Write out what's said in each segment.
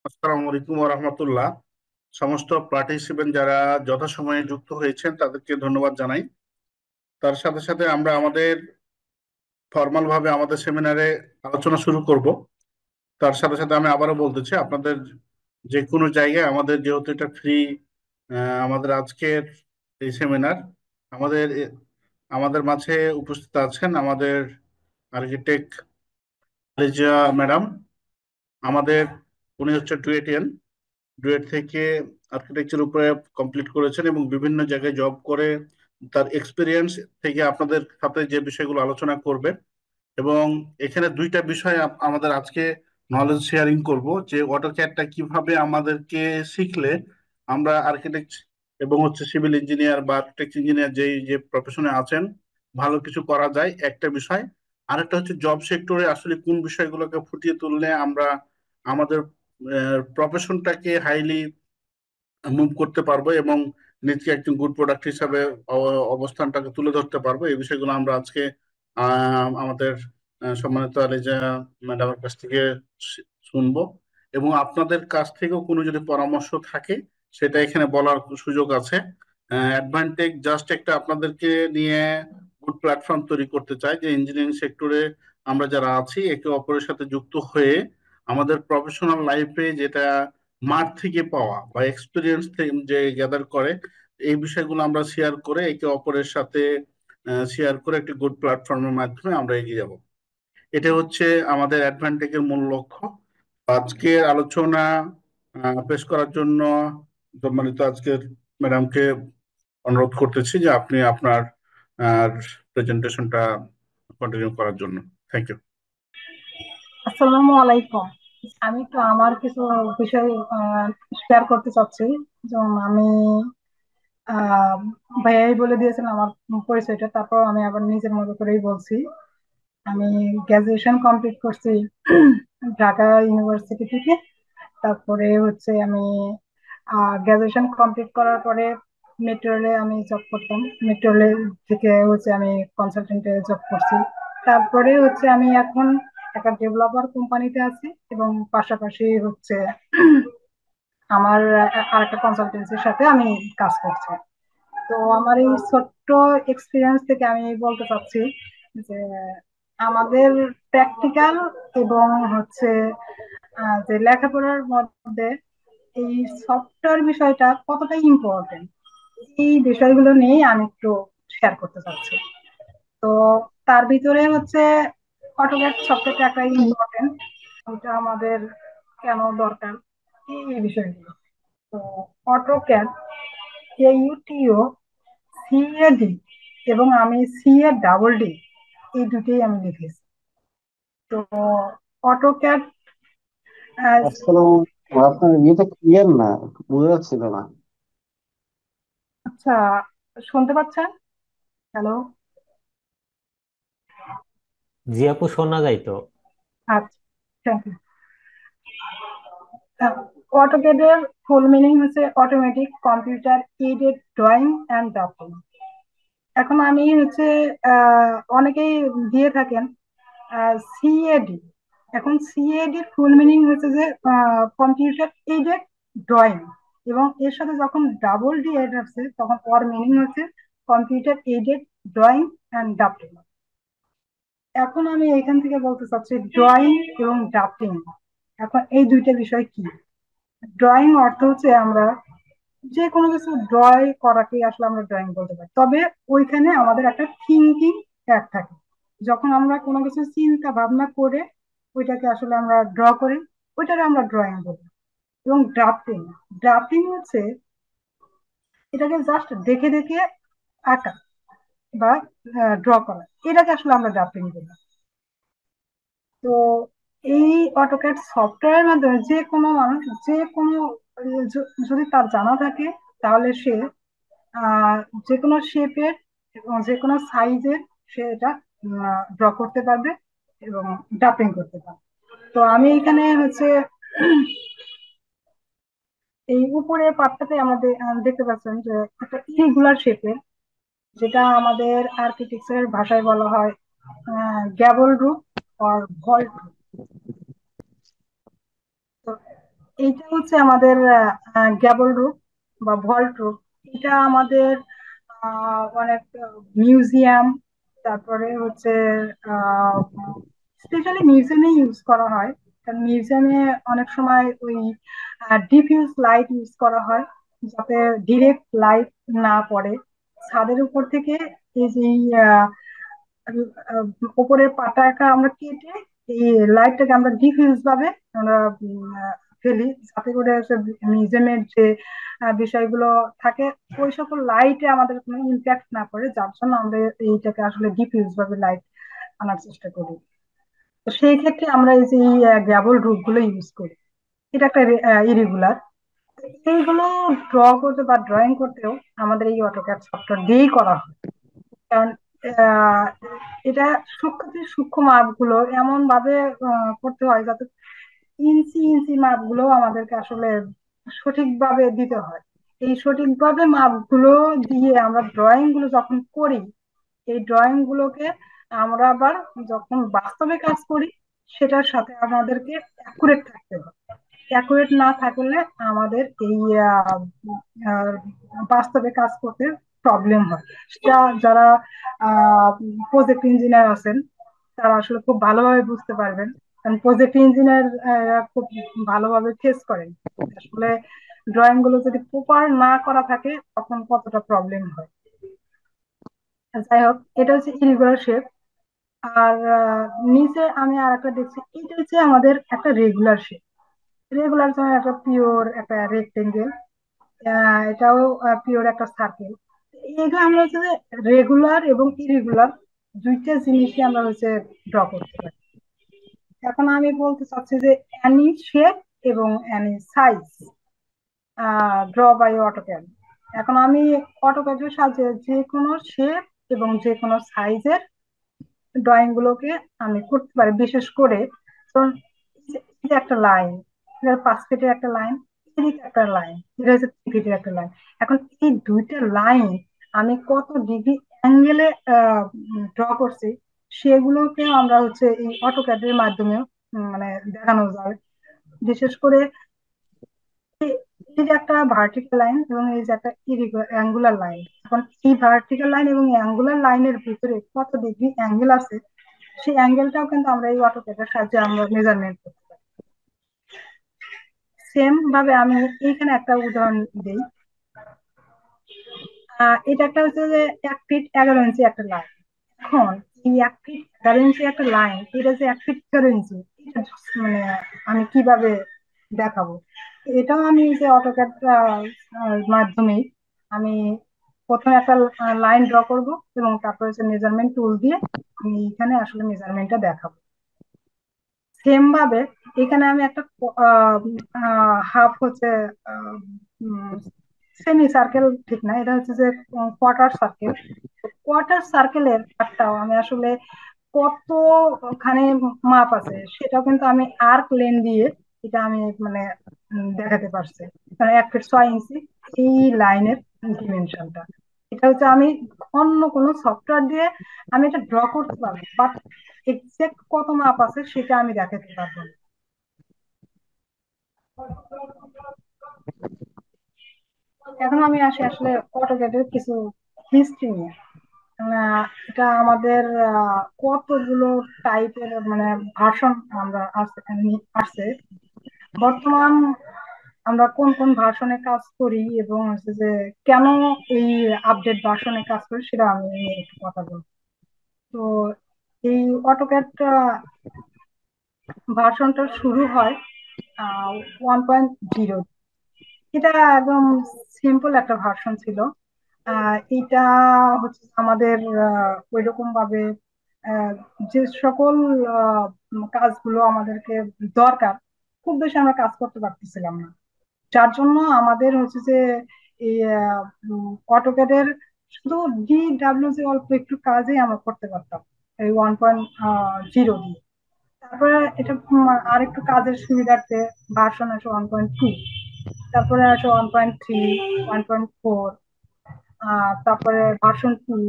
আসসালামু আলাইকুম রহমতুল্লাহ। সমস্ত পার্টিসিপেন্ট যারা যথাসময়ে যুক্ত হয়েছেন তাদেরকে ধন্যবাদ জানাই। তার সাথে সাথে আমরা আমাদের ফর্মাল ভাবে আমাদের সেমিনারে আলোচনা শুরু করব। তার সাথে সাথে আমি আবারও বলতেছি, আপনাদের যে কোনো জায়গায় আমাদের যেহেতু এটা ফ্রি, আমাদের আজকের এই সেমিনার, আমাদের আমাদের মাঝে উপস্থিত আছেন আমাদের আর্কিটেক্ট আলিজা ম্যাডাম। আমাদের উনি হচ্ছে ডুয়েটিয়ান, ডুয়েট থেকে আর্কিটেকচার উপরে কমপ্লিট করেছেন এবং বিভিন্ন জায়গায় জব করে তার এক্সপিরিয়েন্স থেকে আপনাদের সাথে যে বিষয়গুলো আলোচনা করবেন। এবং এখানে দুইটা বিষয় আমাদের আজকে নলেজ শেয়ারিং করব, যে অটোক্যাডটা কিভাবে আমাদেরকে শিখলে আমরা আর্কিটেক্ট এবং হচ্ছে সিভিল ইঞ্জিনিয়ার বা আর্কিটেক্ট ইঞ্জিনিয়ার যেই যে প্রফেশনে আছেন ভালো কিছু করা যায়, একটা বিষয়। আরেকটা হচ্ছে জব সেক্টরে আসলে কোন বিষয়গুলোকে ফুটিয়ে তুললে আমরা আমাদের প্রফেশনটাকে হাইলি মুভ করতে পারবো এবং নিজেকে একজন গুড প্রোডাক্ট হিসাবে অবস্থানটাকে তুলে ধরতে পারবো। এই বিষয়গুলো আমরা আজকে আমাদের সম্মানিত আলিজা ম্যাডামের কাছ থেকে শুনবো। এবং আপনাদের কাছ থেকেও কোনো যদি পরামর্শ থাকে সেটা এখানে বলার সুযোগ আছে। অ্যাডভান্টেজ জাস্ট একটা আপনাদেরকে নিয়ে গুড প্ল্যাটফর্ম তৈরি করতে চাই, যে ইঞ্জিনিয়ারিং সেক্টরে আমরা যারা আছি একে অপরের সাথে যুক্ত হয়ে আমাদের প্রফেশনাল লাইফে যেটা মাঠ থেকে পাওয়া বা এক্সপিরিয়েন্স থেকে যে গ্যাদার করে, এই বিষয়গুলো আমরা শেয়ার করে একে অপরের সাথে শেয়ার করে একটি গুড প্ল্যাটফর্মের মাধ্যমে আমরা এগিয়ে যাব। এটা হচ্ছে আমাদের অ্যাডভান্টেজের মূল লক্ষ্য। আজকের আলোচনা পেশ করার জন্য সম্মানিত আজকের ম্যাডামকে অনুরোধ করতেছি যে আপনি আপনার প্রেজেন্টেশনটা কন্টিনিউ করার জন্য। Thank you. আসসালামু আলাইকুম। আমি একটু আমার কিছু বিষয় শেয়ার করতে চাচ্ছি। যেমন আমি আহ, ভাইয়াই বলে দিয়েছেন আমার পরিচয়টা, তারপর আমি আবার নিজের মতো করেই বলছি। আমি গ্রাজুয়েশন কমপ্লিট করছি ঢাকা ইউনিভার্সিটি থেকে। তারপরে হচ্ছে আমি গ্রাজুয়েশন কমপ্লিট করার পরে মেট্রো রেলে আমি জব করতাম। মেট্রো রেল থেকে হচ্ছে আমি কনসালটেন্টে জব করছি। তারপরে হচ্ছে আমি এখন একটা ডেভেলপার কোম্পানিতে আছি এবং পাশাপাশি হচ্ছে আমার আরেকটা কনসালটেন্সির সাথে আমি কাজ করছি। তো আমার এই ছোট্ট এক্সপিরিয়েন্স থেকে আমি বলতে চাচ্ছি যে আমাদের প্র্যাকটিক্যাল এবং হচ্ছে যে লেখাপড়ার মধ্যে এই সফটওয়্যার বিষয়টা কতটা ইম্পর্টেন্ট, এই বিষয়গুলো নিয়ে আমি একটু শেয়ার করতে চাচ্ছি। তো তার ভিতরে হচ্ছে অটোক্যাড সফটওয়্যারটা একটা ইম্পর্টেন্ট, ওটা আমাদের কেন দরকার, এই বিষয়গুলো। তো অটোক্যাড, AUTO, CAD এবং আমি CA ডি এই দুটোই আমি লিখেছি। তো অটোক্যাড, আসসালামু আপনার ইয়েটা ক্লিয়ার না, বোঝা যাচ্ছিল না। আচ্ছা, শুনতে পাচ্ছেন? হ্যালো? জি আপু, শোনা যায় তো। আচ্ছা, থ্যাংক ইউ। অটোক্যাডের ফুল মিনিং হচ্ছে automatic computer aided drawing and drafting. এখন আমি হচ্ছে অনেকেই দিয়ে থাকেন CAD। এখন CAD-র ফুল মিনিং হচ্ছে যে কম্পিউটার এইডেড ড্রয়িং, এবং এর সাথে যখন ডাবল ডি এড আসছে তখন ওর মিনিং হচ্ছে computer aided drawing and drafting. এখন আমি এখান থেকে বলতে চাচ্ছি ড্রয়িং এবং ড্রাফটিং, এখন এই দুইটা বিষয় কি। ড্রয়িং অর্থ হচ্ছে আমরা যে কোনো কিছু ড্রয় করাকে আসলে আমরা ড্রয়িং বলতে পারি, তবে ওইখানে আমাদের একটা থিঙ্কিং অ্যাড থাকে। যখন আমরা কোনো কিছু চিন্তা ভাবনা করে ওইটাকে আসলে আমরা ড্র করি, ওইটাকে আমরা ড্রয়িং বলি। এবং ড্রাফটিং, ড্রাফটিং হচ্ছে এটাকে জাস্ট দেখে দেখে আঁকা বা ড্র করা, এটাকে আসলে আমরা ড্রাফটিং বলি। তো এই অটোক্যাড সফটওয়্যারের মাধ্যমে যে কোনো মানুষ যে কোনো যদি তার জানা থাকে তাহলে সে আহ যে কোনো শেপের এবং যে কোনো সাইজের সে এটা ড্র করতে পারবে এবং ড্রাফটিং করতে পারবে। তো আমি এখানে হচ্ছে এই উপরে পার্টটাতে আমাদের দেখতে পাচ্ছেন যে একটা ইরেগুলার শেপের, যেটা আমাদের আর্কিটেকচারের ভাষায় বলা হয় gable roof or vault roof. তো এইটা হচ্ছে আমাদের গ্যাবল রুপ বা ভল্ট রুপ। এটা আমাদের অনেক মিউজিয়াম, তারপরে হচ্ছে স্পেশালি মিউজিয়ামে ইউজ করা হয়। কারণ মিউজিয়ামে অনেক সময় ওই ডিফিউজ লাইট ইউজ করা হয়, যাতে ডিরেক্ট লাইট না পড়ে ছাদের উপর থেকে। এই যে উপরের পাতাটা আমরা কেটে এই লাইটটাকে আমরা ডিফিউজ ভাবে আমরা ফেলি, যাতে করে মিউজিয়ামের যে বিষয়গুলো থাকে ওই সকল লাইটে আমাদের কোনো ইম্প্যাক্ট না পড়ে, যার জন্য আমরা এইটাকে আসলে ডিফিউজ ভাবে লাইট আনার চেষ্টা করি। তো সেই ক্ষেত্রে আমরা এই যে গ্যাবল রুপ গুলো ইউজ করি। এটা একটা ইরেগুলার। এইগুলো ড্র করতে বা ড্রয়িং করতেও আমাদের এই অটোক্যাড সফটওয়্যার দিয়েই করা হয়। কারণ আহ, এটা সূক্ষ্ম সূক্ষ্ম মাপ গুলো এমন ভাবে করতে হয় যাতে ইঞ্চি ইঞ্চি মাপ গুলো আমাদেরকে আসলে সঠিকভাবে দিতে হয়। এই সঠিকভাবে মাপগুলো দিয়ে আমরা ড্রয়িং গুলো যখন করি, এই ড্রয়িং গুলোকে আমরা আবার যখন বাস্তবে কাজ করি সেটার সাথে আমাদেরকে অ্যাকুরেট থাকতে হবে। অ্যাকুরেট না থাকলে আমাদের এই আহ, আহ, বাস্তবে কাজ করতে প্রবলেম হয়। সেটা যারা প্রজেক্ট ইঞ্জিনিয়ার আছেন তারা আসলে খুব ভালোভাবে বুঝতে পারবেন, কারণ প্রজেক্ট ইঞ্জিনিয়ার খুব ভালোভাবে ফেস করেন আসলে ড্রয়িং গুলো যদি প্রপার না করা থাকে তখন কতটা প্রবলেম হয়। যাই হোক, এটা হচ্ছে ইরেগুলার শেপ। আর নিচে আমি আর একটা দেখছি, এটা হচ্ছে আমাদের একটা রেগুলার শেপ। রেগুলার যেমন একটা পিওর একটা রেক্টেঙ্গেল, এটাও পিওর একটা সার্কেল। এগুলো আমরা হচ্ছে রেগুলার এবং ইরেগুলার দুইটা জিনিসই আমরা হচ্ছে ড্র করতে পারি। এখন আমি বলতে চাচ্ছি যে অ্যানি শেপ এবং any size draw by AutoCAD. এখন আমি অটোক্যাডের সাহায্যে যে কোনো শেপ এবং যে কোনো সাইজের ড্রয়িং গুলোকে আমি করতে পারি। বিশেষ করে ধরুন এই যে একটা লাইন, 5 ফিটের একটা লাইন, এদিকে একটা লাইন, এটা হচ্ছে 3 ফিটের একটা লাইন। এখন এই দুইটা লাইন আমি কত ডিগ্রি অ্যাঙ্গেলে ড্র করছি সেগুলোকে আমরা হচ্ছে এই অটোক্যাডের মাধ্যমে মানে দেখানো যায়। বিশেষ করে এই যে একটা ভার্টিক্যাল লাইন এবং এই যে একটা অ্যাঙ্গুলার লাইন, এখন এই ভার্টিক্যাল লাইন এবং অ্যাঙ্গুলার লাইনের ভিতরে কত ডিগ্রি অ্যাঙ্গেল আছে সেই অ্যাঙ্গেলটাও কিন্তু আমরা এই অটোক্যাডের সাহায্যে আমরা মেজারমেন্ট করতে পারি। সেম ভাবে আমি এইখানে একটা উদাহরণ দিই। এটা একটা হচ্ছে যে 1 ফিট 11 ইঞ্চি একটা লাইন। এখন এই 1 ফিট 11 ইঞ্চি একটা লাইন, এটা যে 1 ফিট 11 ইঞ্চি, এটা মানে আমি কিভাবে দেখাবো? এটাও আমি যে অটোক্যাড মাধ্যমেই আমি প্রথমে একটা লাইন ড্র করব এবং তারপরে হচ্ছে মেজারমেন্ট টুল দিয়ে আমি এখানে আসলে মেজারমেন্টটা দেখাবো। সেম ভাবে এখানে আমি একটা হাফ হচ্ছে সেমি সার্কেল, ঠিক না, এটা হচ্ছে যে কোয়ার্টার সার্কেল। কোয়ার্টার সার্কেলের পার্টটাও আমি আসলে কতখানি মাপ আছে সেটাও কিন্তু আমি আর্ক লেন দিয়ে এটা আমি মানে দেখাতে পারছি। মানে 1 ফিট 6 ইঞ্চি এই লাইনের ডিমেনশনটা, এটা হচ্ছে আমি অন্য কোনো সফটওয়্যার দিয়ে আমি এটা ড্র করতে পারবো, বাট এক্সাক্ট কত মাপ আছে সেটা আমি দেখাতে পারবো না। এখন আমি আসি আসলে অটোক্যাডের কিছু হিস্ট্রি নিয়ে। এটা আমাদের কতগুলো টাইপের মানে ভার্সন আমরা আসছে বর্তমান, আমরা কোন কোন ভার্সনে কাজ করি এবং হচ্ছে যে কেন এই আপডেট ভার্সনে কাজ করি সেটা আমি একটু কথা বলবো। তো এই অটোক্যাড ভার্সনটা শুরু হয় 1.0। এটা একদম সিম্পল একটা ভার্সন ছিল। এটা হচ্ছে আমাদের ওই রকম ভাবে আহ, যে সকল কাজগুলো আমাদেরকে দরকার খুব বেশি আমরা কাজ করতে পারতেছিলাম না, যার জন্য আমাদের হচ্ছে যে এই অটোক্যাডের শুধু DWG অল্প একটু কাজই আমরা করতে পারতাম এই 1.0 দিয়ে। তারপরে এটা আরেকটু কাজের সুবিধার্থে ভার্সন আসে 1.2, তারপরে আসে 1.3, 1.4, তারপরে ভার্সন 2,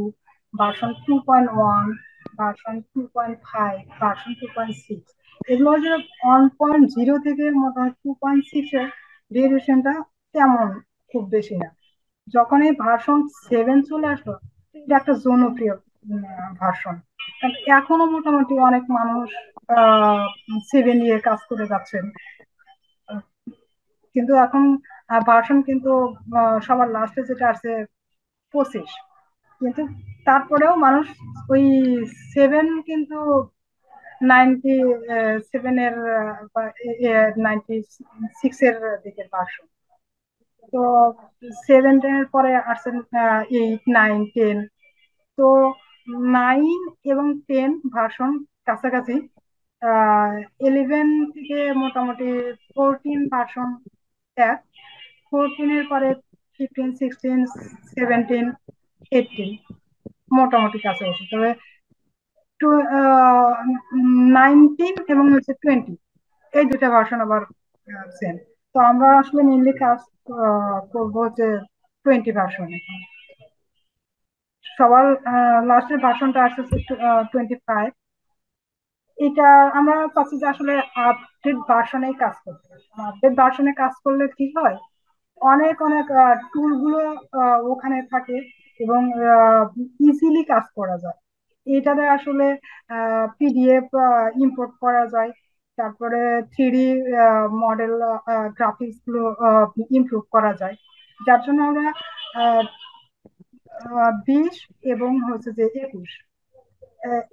ভার্সন 2.1, ভার্সন 2.5, ভার্সন 2.6। এগুলো যে 1.0 থেকে মোটামুটি 2.6 এর ডেরিভেশনটা তেমন খুব বেশি না। যখন এই ভার্সন 7 চলে আসলো, এটা একটা জনপ্রিয় ভার্সন। এখনো মোটামুটি অনেক মানুষ 7 নিয়ে কাজ করে যাচ্ছেন। আহ, কিন্তু এখন ভার্সন কিন্তু সবার লাস্টে যেটা আছে 25। কিন্তু তারপরেও মানুষ ওই 7 কিন্তু 97 এর বা 96 এর দিকের ভার্সন। তো 7 এর পরে আসছেন 8, 9, 10। তো 9 এবং 10 ভার্সন কাছাকাছি। 11 থেকে মোটামুটি 14 ভার্সন এক, 14 এর পরে 15, 16, 17, 18 মোটামুটি কাছাকাছি। তবে 19 এবং হচ্ছে 20, এই দুটা ভার্সন আবার সেম। তো আমরা আসলে মেনলি কাজ করবো হচ্ছে 20 ভার্সনে। সবার লাস্টের ভার্সনটা আসছে 25। এটা আমরা চাচ্ছি যে আসলে আপডেট ভার্সনে কাজ করতে। আপডেট ভার্সনে কাজ করলে কি হয়, অনেক অনেক টুল গুলো ওখানে থাকে এবং ইজিলি কাজ করা যায়। এটাতে আসলে পিডিএফ ইম্পোর্ট করা যায়, তারপরে 3D মডেল গ্রাফিক্স গুলো ইমপ্রুভ করা যায়। যার জন্য আমরা 20 এবং হচ্ছে যে 21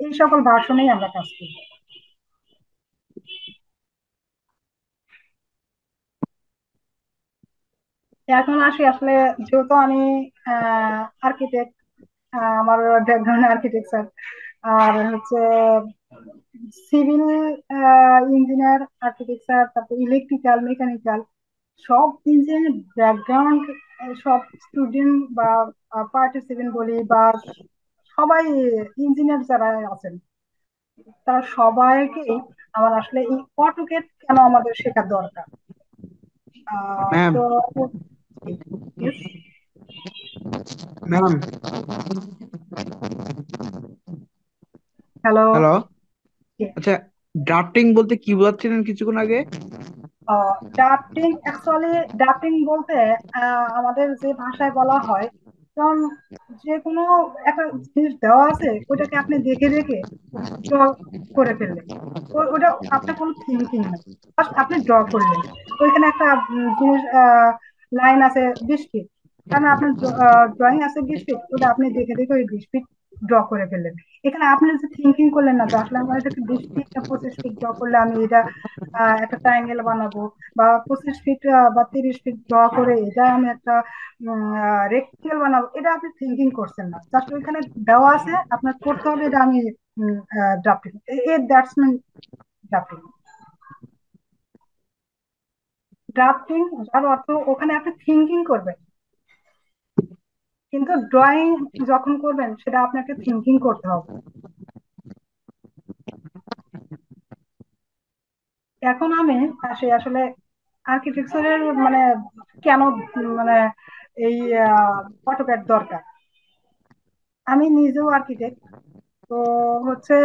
এই সকল ভার্সনেই আমরা কাজ করি। এখন আসি আসলে, যেহেতু আমি আর্কিটেক্ট, আমার ব্যাকগ্রাউন্ড আর্কিটেকচার, আর হচ্ছে সিভিল ইঞ্জিনিয়ার, আর্কিটেকচার, তারপর ইলেকট্রিক্যাল, মেকানিক্যাল, সব ইঞ্জিনিয়ারিং ব্যাকগ্রাউন্ড, সব স্টুডেন্ট বা পার্টিসিপেন্ট বলি বা সবাই ইঞ্জিনিয়ার যারা আছেন, তারা সবাইকেই আমার আসলে এই অটোকেট কেন আমাদের শেখা দরকার। ম্যাম তো yes, ম্যাম হ্যালো। হ্যালো। আচ্ছা, ড্রাফটিং বলতে কি বোঝাচ্ছিলেন কিছুক্ষণ আগে? ড্রাফটিং অ্যাকচুয়ালি, ড্রাফটিং বলতে আমাদের যে ভাষায় বলা হয়, যেমন যে কোনো একটা জিনিস দেওয়া আছে, ওটাকে আপনি দেখে দেখে ড্র করে ফেললেন। ওটা আপনার কোনো থিঙ্কিং না, জাস্ট আপনি ড্র করলেন। ওইখানে একটা জিনিস লাইন আছে 20 ফিট, কারণ আপনার ড্রয়িং আছে 20 ফিট, ওটা আপনি দেখে দেখে ওই 20 ফিট ড্র করে ফেললেন। এখানে আপনি যে থিঙ্কিং করলেন না যে আসলে আমার এটাকে 20 ফিট না 25 ফিট ড্র করলে আমি এটা একটা ট্রায়াঙ্গেল বানাবো, বা 25 ফিট বা 30 ফিট ড্র করে এটা আমি একটা রেক্টেল বানাবো, এটা আপনি থিঙ্কিং করছেন না, জাস্ট ওইখানে দেওয়া আছে আপনার করতে হবে, এটা আমি ড্রাফটিং। এর দ্যাটস মিন ড্রাফটিং। ড্রাফটিং যার অর্থ ওখানে আপনি থিঙ্কিং করবেন, কিন্তু ড্রয়িং যখন করবেন সেটা আপনাকে থিঙ্কিং করতে হবে। এখন আমি আসি আসলে আর্কিটেকচারের মানে কেন মানে এই অটোক্যাড দরকার। আমি নিজেও আর্কিটেক্ট। তো হচ্ছে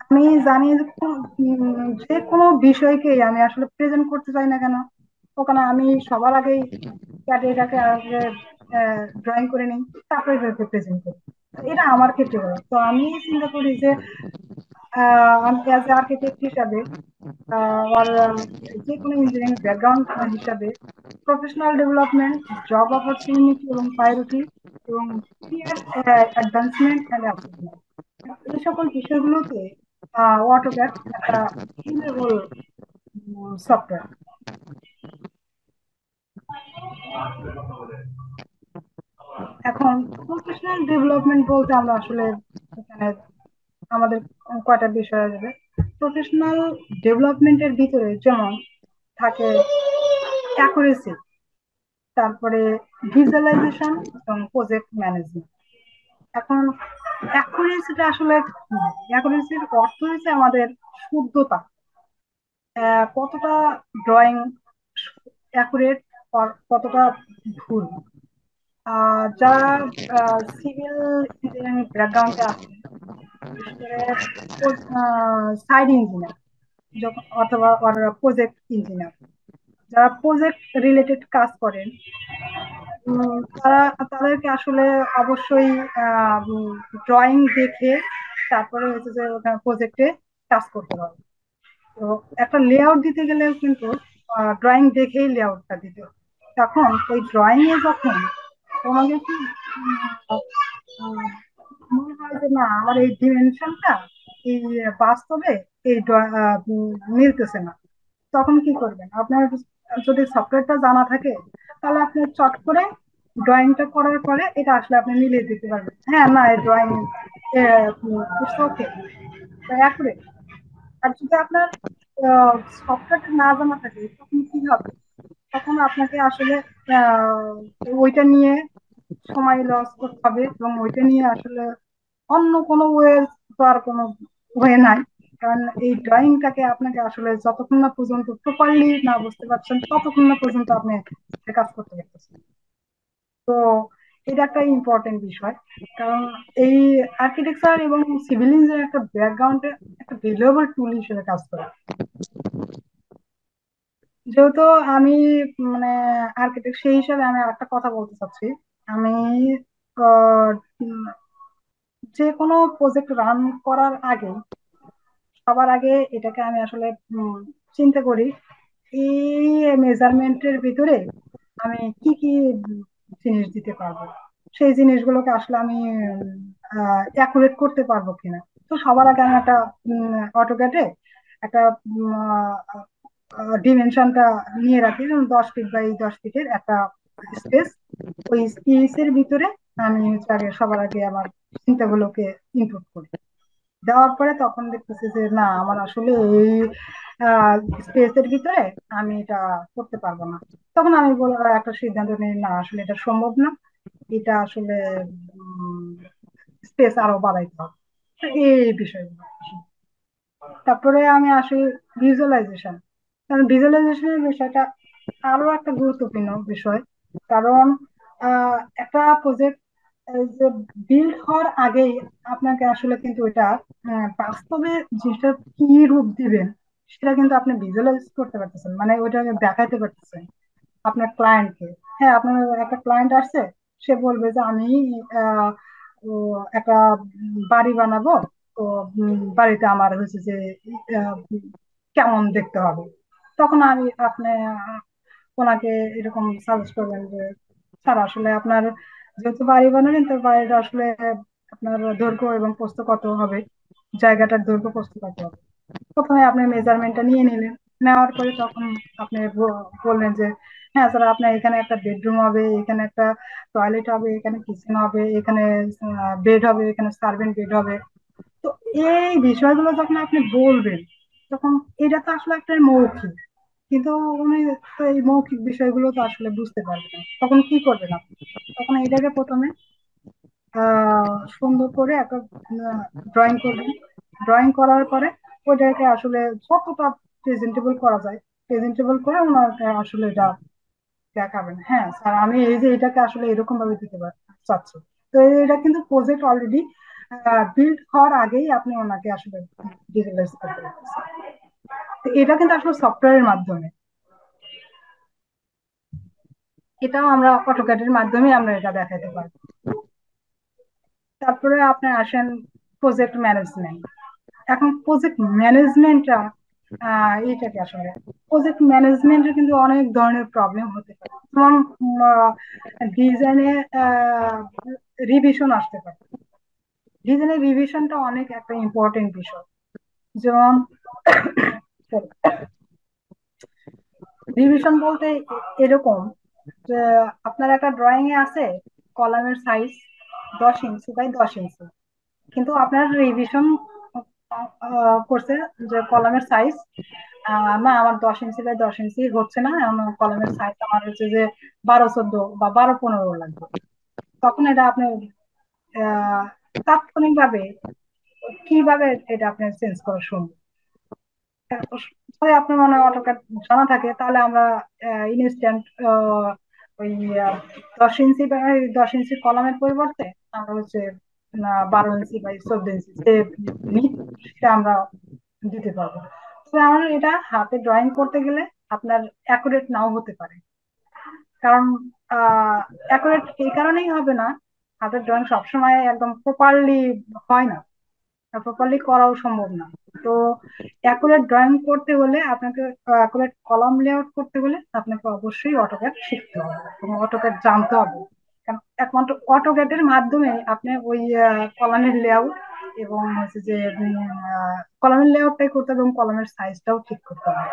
আমি জানি যে যে কোনো বিষয়কেই আমি আসলে প্রেজেন্ট করতে চাই না কেন, ওখানে আমি সবার আগেই এটাকে আগে ড্রয়িং করে নিই, তারপরে এটাকে প্রেজেন্ট করি। তো এটা আমার ক্ষেত্রে হয়। তো আমি চিন্তা করি যে আমি অ্যাজ এ আর্কিটেক্ট হিসাবে আর যে কোনো ইঞ্জিনিয়ারিং ব্যাকগ্রাউন্ড হিসাবে প্রফেশনাল ডেভেলপমেন্ট, জব অপরচুনিটি এবং প্রায়োরিটি এবং ক্রিয়ার অ্যাডভান্সমেন্ট অ্যান্ড অ্যাচিভমেন্ট, এই সকল বিষয়গুলোতে অটোক্যাড একটা হিলেবল সফটওয়্যার। এখন প্রফেশনাল ডেভেলপমেন্ট বলতে আমরা আসলে এখানে আমাদের কয়টা বিষয় আসবে। প্রফেশনাল ডেভেলপমেন্টের ভিতরে যেমন থাকে অ্যাকুরেসি, তারপরে ভিজুয়ালাইজেশন এবং প্রজেক্ট ম্যানেজমেন্ট। এখন অ্যাকুরেসিটা আসলে অ্যাকুরেসির অর্থ হচ্ছে আমাদের শুদ্ধতা, কতটা ড্রয়িং অ্যাকুরেট, কতটা ভুল। যারা সিভিল ইঞ্জিনিয়ারিং ব্যাকগ্রাউন্ডে আছে, বিশেষ করে সাইড ইঞ্জিনিয়ার, যখন অথবা প্রজেক্ট ইঞ্জিনিয়ার, যারা প্রজেক্ট রিলেটেড কাজ করেন, তারা তাদেরকে আসলে অবশ্যই ড্রয়িং দেখে তারপরে হচ্ছে যে ওখানে প্রজেক্টে কাজ করতে হবে। তো একটা লেআউট দিতে গেলেও কিন্তু ড্রয়িং দেখেই লেআউটটা দিতে হবে। তখন ওই ড্রয়িং এ যখন তোমাকে কি মনে হয় যে না আমার এই ডিমেনশনটা এই বাস্তবে এই মিলতেছে না, তখন কি করবেন আপনার? যদি সফটওয়্যারটা জানা থাকে তাহলে আপনি চট করে ড্রয়িংটা করার পরে এটা আসলে আপনি মিলিয়ে দিতে পারবেন, হ্যাঁ না এই ড্রয়িং ইটস ওকে, অ্যাকুরেট। আর যদি আপনার সফটওয়্যারটা না জানা থাকে তখন কি হবে? তখন আপনাকে আসলে আহ, ওইটা নিয়ে সময় লস করতে হবে, এবং ওইটা নিয়ে আসলে অন্য কোনো ওয়ে তো আর কোনো ওয়ে নাই। কারণ এই ড্রয়িংটাকে আপনাকে আসলে যতক্ষণ না পর্যন্ত প্রপারলি না বুঝতে পারছেন ততক্ষণ না পর্যন্ত আপনি কাজ করতে পারতেছেন। তো এটা একটা ইম্পর্টেন্ট বিষয়, কারণ এই আর্কিটেকচার এবং সিভিল ইঞ্জিনিয়ার একটা ব্যাকগ্রাউন্ডে একটা ভ্যালুয়েবল টুল হিসেবে কাজ করে। যেহেতু আমি মানে আর্কিটেক্ট, সেই হিসাবে আমি আরেকটা কথা বলতে চাচ্ছি। আমি আহ, উম, যে কোনো প্রজেক্ট রান করার আগে সবার আগে এটাকে আমি আসলে উম, চিন্তা করি এই মেজারমেন্টের ভিতরে আমি কি কি জিনিস দিতে পারবো, সেই জিনিসগুলোকে আসলে আমি অ্যাকুরেট করতে পারবো কিনা। তো সবার আগে আমি একটা অটোক্যাডে একটা ডিমেনশনটা নিয়ে রাখি, যেমন 10 ফিট বাই 10 ফিটের একটা স্পেস। ওই স্পেসের ভিতরে আমি হচ্ছে আগে সবার আগে আমার চিন্তাগুলোকে ইনপুট করি। দেওয়ার পরে তখন দেখতেছি যে না আমার আসলে এই স্পেসের ভিতরে আমি এটা করতে পারবো না। তখন আমি একটা সিদ্ধান্ত নিই, না আসলে এটা সম্ভব না, এটা আসলে স্পেস আরো বাড়াইতে হবে। তো এই বিষয়গুলো তারপরে আমি আসি ভিজুয়ালাইজেশন। কারণ ভিজুয়ালাইজেশনের বিষয়টা আরো একটা গুরুত্বপূর্ণ বিষয়। কারণ একটা প্রজেক্ট যে বিল্ড হওয়ার আগেই আপনাকে আসলে কিন্তু এটা বাস্তবে জিনিসটা কি রূপ দিবেন সেটা কিন্তু আপনি ভিজুয়ালাইজ করতে পারতেছেন, মানে ওইটাকে দেখাইতে পারতেছেন আপনার ক্লায়েন্টকে। হ্যাঁ, আপনার একটা ক্লায়েন্ট আসছে, সে বলবে যে আমি আহ, ও একটা বাড়ি বানাবো। তো বাড়িতে আমার হচ্ছে যে কেমন দেখতে হবে। তখন আমি আপনি ওনাকে এরকম সাজেস্ট করবেন যে স্যার আসলে আপনার যেহেতু বাড়ি বানাবেন তো বাড়িটা আসলে আপনার দৈর্ঘ্য এবং প্রস্থ কত হবে, জায়গাটার দৈর্ঘ্য প্রস্থ কত হবে। প্রথমে আপনি মেজারমেন্টটা নিয়ে নিলেন, নেওয়ার পরে তখন আপনি বললেন যে হ্যাঁ স্যার আপনার এখানে একটা বেডরুম হবে, এখানে একটা টয়লেট হবে, এখানে কিচেন হবে, এখানে বেড হবে, এখানে সার্ভেন্ট বেড হবে। তো এই বিষয়গুলো যখন আপনি বলবেন তখন এটা তো আসলে একটা মৌখিক, কিন্তু উনি তো এই মৌখিক বিষয়গুলো তো আসলে বুঝতে পারবেন না। তখন কি করবেন আপনি? তখন এটাকে প্রথমে সুন্দর করে একটা ড্রয়িং করবেন। ড্রয়িং করার পরে ওইটাকে আসলে যতটা প্রেজেন্টেবল করা যায় প্রেজেন্টেবল করে ওনাকে আসলে এটা দেখাবেন, হ্যাঁ স্যার আমি এই যে এটাকে আসলে এরকম ভাবে দিতে চাচ্ছি। তো এটা কিন্তু প্রজেক্ট অলরেডি বিল্ড হওয়ার আগেই আপনি ওনাকে আসলে ডিটেলাইজ করতে পারতেছেন। তো এটা কিন্তু আসলে সফটওয়্যারের মাধ্যমে, এটাও আমরা অটোক্যাডের মাধ্যমে আমরা এটা দেখাতে পারি। তারপরে আপনি আসেন প্রজেক্ট ম্যানেজমেন্ট। এখন প্রজেক্ট ম্যানেজমেন্টটা এইটাকে আসলে প্রজেক্ট ম্যানেজমেন্টের কিন্তু অনেক ধরনের প্রবলেম হতে পারে, যেমন ডিজাইনে রিভিশন আসতে পারে। ডিজাইনের রিভিশনটা অনেক একটা ইম্পর্টেন্ট বিষয়। যেমন রিভিশন বলতে এরকম যে আপনার একটা ড্রয়িং এ আছে কলামের সাইজ 10 ইঞ্চি বাই 10 ইঞ্চি, কিন্তু আপনার রিভিশন করছে যে কলামের সাইজ না আমার 10 ইঞ্চি বাই 10 ইঞ্চি হচ্ছে না, কলামের সাইজ আমার হচ্ছে যে 12-14 বা 12-15 লাগবে। তখন এটা আপনি আহ তাৎক্ষণিক ভাবে কিভাবে এটা আপনি চেঞ্জ করা সম্ভব? যদি আপনার মনে হয় অটোক্যাড জানা থাকে তাহলে আমরা ইনস্ট্যান্ট ওই 10 ইঞ্চি বা 10 ইঞ্চি কলামের পরিবর্তে আমরা হচ্ছে 12 ইঞ্চি বা 14 ইঞ্চি যে নিট সেটা আমরা দিতে পারবো। কারণ এটা হাতে ড্রয়িং করতে গেলে আপনার অ্যাকুরেট নাও হতে পারে। কারণ অ্যাকুরেট এই কারণেই হবে না, হাতের ড্রয়িং সবসময় একদম প্রপারলি হয় না, প্রপারলি করাও সম্ভব না। তো অ্যাকুরেট ড্রয়িং করতে হলে আপনাকে, অ্যাকুরেট কলাম লেআউট করতে হলে আপনাকে অবশ্যই অটোক্যাড শিখতে হবে এবং অটোক্যাড জানতে হবে। কারণ একমাত্র অটোক্যাডের মাধ্যমে আপনি ওই কলামের লেআউট এবং হচ্ছে যে কলামের লেআউটটাই করতে হবে এবং কলামের সাইজটাও ঠিক করতে হবে।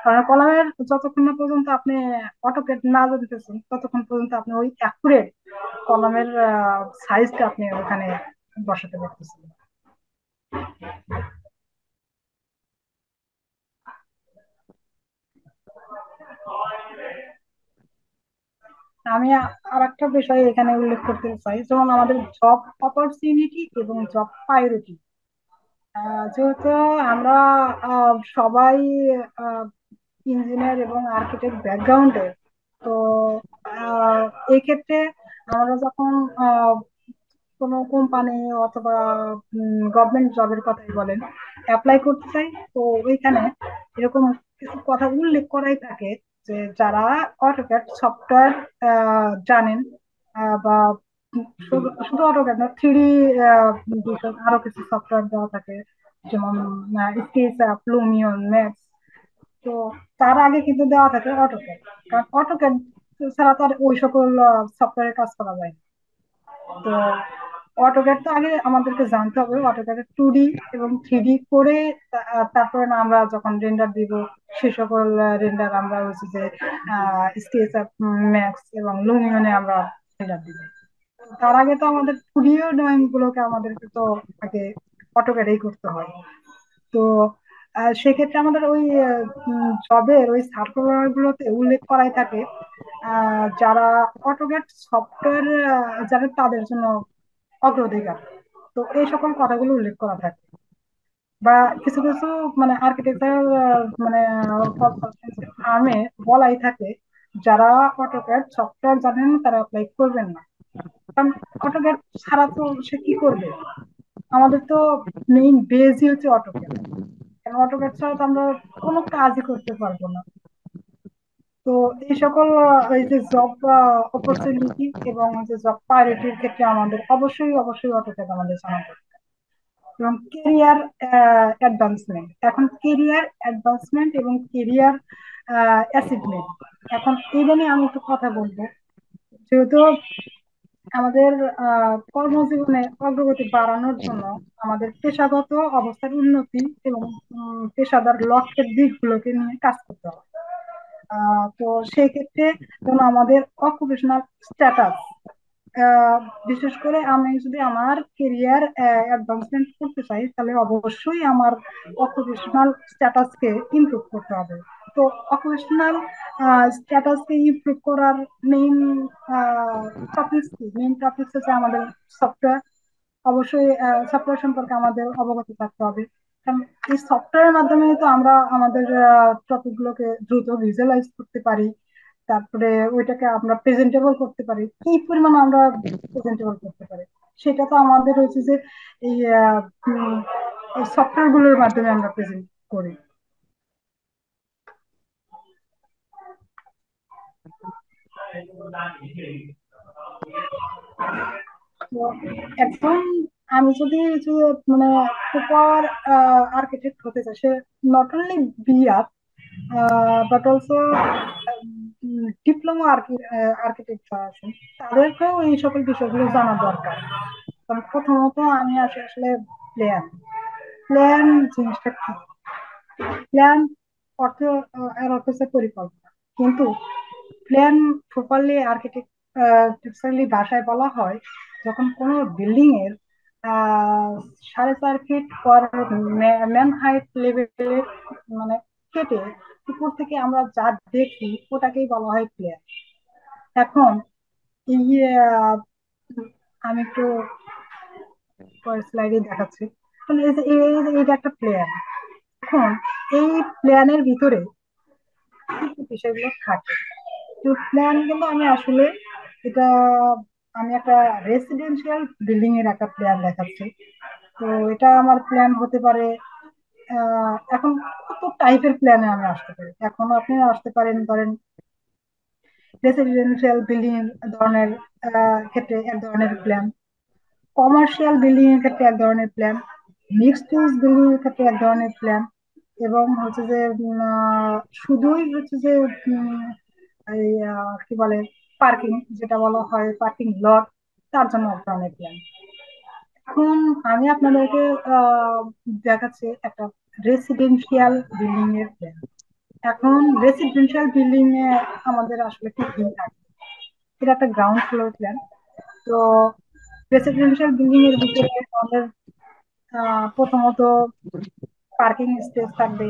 কারণ কলামের যতক্ষণ না পর্যন্ত আপনি অটোক্যাড না জানতেছেন ততক্ষণ পর্যন্ত আপনি ওই অ্যাকুরেট কলামের সাইজটা আপনি ওখানে বসাতে পারতেছেন না। আমি আর একটা বিষয় এখানে উল্লেখ করতে চাই, যেমন আমাদের জব অপরচুনিটি এবং জব প্রায়োরিটি। যেহেতু আমরা সবাই ইঞ্জিনিয়ার এবং আর্কিটেক্ট ব্যাকগ্রাউন্ডে, তো আহ, এই ক্ষেত্রে আমরা যখন কোনো কোম্পানি অথবা গভর্নমেন্ট জবের কথাই বলেন অ্যাপ্লাই করতে চাই, তো ওইখানে এরকম কিছু কথা উল্লেখ করাই থাকে যে যারা অটোক্যাড সফটওয়্যার জানেন, বা শুধু শুধু অটোক্যাড না, থ্রিডি বিষয় আরো কিছু সফটওয়্যার দেওয়া থাকে, যেমন স্কেচআপ, লুমিয়ন, ম্যাক্স। তো তার আগে কিন্তু দেওয়া থাকে অটোক্যাড, কারণ অটোক্যাড ছাড়া তো আর ওই সকল সফটওয়্যারে কাজ করা যায় না। তো অটোক্যাড তো আগে আমাদেরকে জানতে হবে, অটোক্যাডের 2D এবং 3D করে তারপরে না আমরা যখন রেন্ডার দিব সে সকল রেন্ডার আমরা হচ্ছে যে স্কেচআপ, ম্যাক্স এবং লুমিয়নে আমরা রেন্ডার দিব। তার আগে তো আমাদের 2D ড্রয়িং গুলোকে আমাদেরকে তো আগে অটোক্যাডেই করতে হয়। তো সেক্ষেত্রে আমাদের ওই জবের ওই সার্কুলার গুলোতে উল্লেখ করাই থাকে যারা অটোক্যাড সফটওয়্যার জানে তাদের জন্য অগ্রাধিকার। তো এই সকল কথাগুলো উল্লেখ করা থাকে। বা কিছু কিছু মানে আর্কিটেকচার মানে কনসালটেন্সি ফার্মে বলাই থাকে যারা অটোক্যাড সফটওয়্যার জানেন তারা অ্যাপ্লাই করবেন না। কারণ অটোক্যাড ছাড়া তো সে কি করবে? আমাদের তো মেইন বেজই হচ্ছে অটোক্যাড। কারণ অটোক্যাড ছাড়া তো আমরা কোনো কাজই করতে পারবো না। তো এই সকল এই যে জব অপরচুনিটি এবং যে জব প্রায়োরিটির ক্ষেত্রে আমাদের অবশ্যই অবশ্যই অটোক্যাড আমাদের জানা দরকার। এবং কেরিয়ার অ্যাডভান্সমেন্ট, এখন কেরিয়ার অ্যাডভান্সমেন্ট এবং কেরিয়ার অ্যাচিভমেন্ট, এখন এটা নিয়ে আমি একটু কথা বলবো। যেহেতু আমাদের কর্মজীবনে অগ্রগতি বাড়ানোর জন্য আমাদের পেশাগত অবস্থার উন্নতি এবং পেশাদার লক্ষ্যের দিকগুলোকে নিয়ে কাজ করতে হবে। তো সেই ক্ষেত্রে যেমন আমাদের অকুপেশনাল স্ট্যাটাস, বিশেষ করে আমি যদি আমার কেরিয়ার অ্যাডভান্সমেন্ট করতে চাই তাহলে অবশ্যই আমার অকুপেশনাল স্ট্যাটাসকে ইমপ্রুভ করতে হবে। তো অকুপেশনাল স্ট্যাটাসকে ইমপ্রুভ করার মেইন টপিকস কি? মেইন টপিকস হচ্ছে আমাদের সফটওয়্যার। অবশ্যই সফটওয়্যার সম্পর্কে আমাদের অবগত থাকতে হবে, কারণ এই সফটওয়্যারের মাধ্যমে তো আমরা আমাদের টপিক গুলোকে দ্রুত ভিজুয়ালাইজ করতে পারি। তারপরে ওইটাকে আমরা প্রেজেন্টেবল করতে পারি, কি পরিমাণ আমরা প্রেজেন্টেবল করতে পারি সেটা তো আমাদের হচ্ছে যে এই সফটওয়্যার গুলোর মাধ্যমে আমরা প্রেজেন্ট করি। তো এখন আমি যদি যে মানে প্রপার আর্কিটেক্ট হতে চাই, সে not only BR but also diploma architect আছে, তাদেরকেও এই সকল বিষয়গুলো জানা দরকার। কারণ প্রথমত আমি আসি আসলে প্ল্যান, প্ল্যান জিনিসটা কি? প্ল্যান অর্থ এর অর্থ হচ্ছে পরিকল্পনা, কিন্তু প্ল্যান প্রপারলি আর্কিটেকচারালি ভাষায় বলা হয় যখন কোনো বিল্ডিং এর 4.5 ফিট পর ম্যান হাইট লেভেলের মানে কেটে উপর থেকে আমরা যা দেখি ওটাকেই বলা হয় প্ল্যান। এখন এই আমি একটু পরের স্লাইডে দেখাচ্ছি। তাহলে এইটা একটা প্ল্যান। এখন এই প্ল্যানের ভিতরে কি কি বিষয়গুলো থাকে? তো প্ল্যান কিন্তু আমি আসলে এটা আমি একটা রেসিডেন্সিয়াল বিল্ডিং এর একটা প্ল্যান দেখাচ্ছি। তো এটা আমার প্ল্যান হতে পারে এখন কত টাইপের প্ল্যানে আমি আসতে পারি। এখন আপনি আসতে পারেন ধরেন রেসিডেন্সিয়াল বিল্ডিং ধরনের ক্ষেত্রে এক ধরনের প্ল্যান, কমার্শিয়াল বিল্ডিং এর ক্ষেত্রে এক ধরনের প্ল্যান, মিক্সড ইউজ বিল্ডিং এর ক্ষেত্রে এক ধরনের প্ল্যান, এবং হচ্ছে যে শুধুই হচ্ছে যে উম, এই কি বলে পার্কিং, যেটা বলা হয় পার্কিং লট, তার জন্য এক ধরনের প্ল্যান। এখন আমি আপনাদেরকে আহ দেখাচ্ছি একটা রেসিডেন্সিয়াল বিল্ডিং এর প্ল্যান। এখন রেসিডেন্সিয়াল বিল্ডিং এ আমাদের আসলে কি কি থাকে, এটা একটা গ্রাউন্ড ফ্লোর প্ল্যান। তো রেসিডেন্সিয়াল বিল্ডিং এর ভিতরে আমাদের প্রথমত পার্কিং স্পেস থাকবে।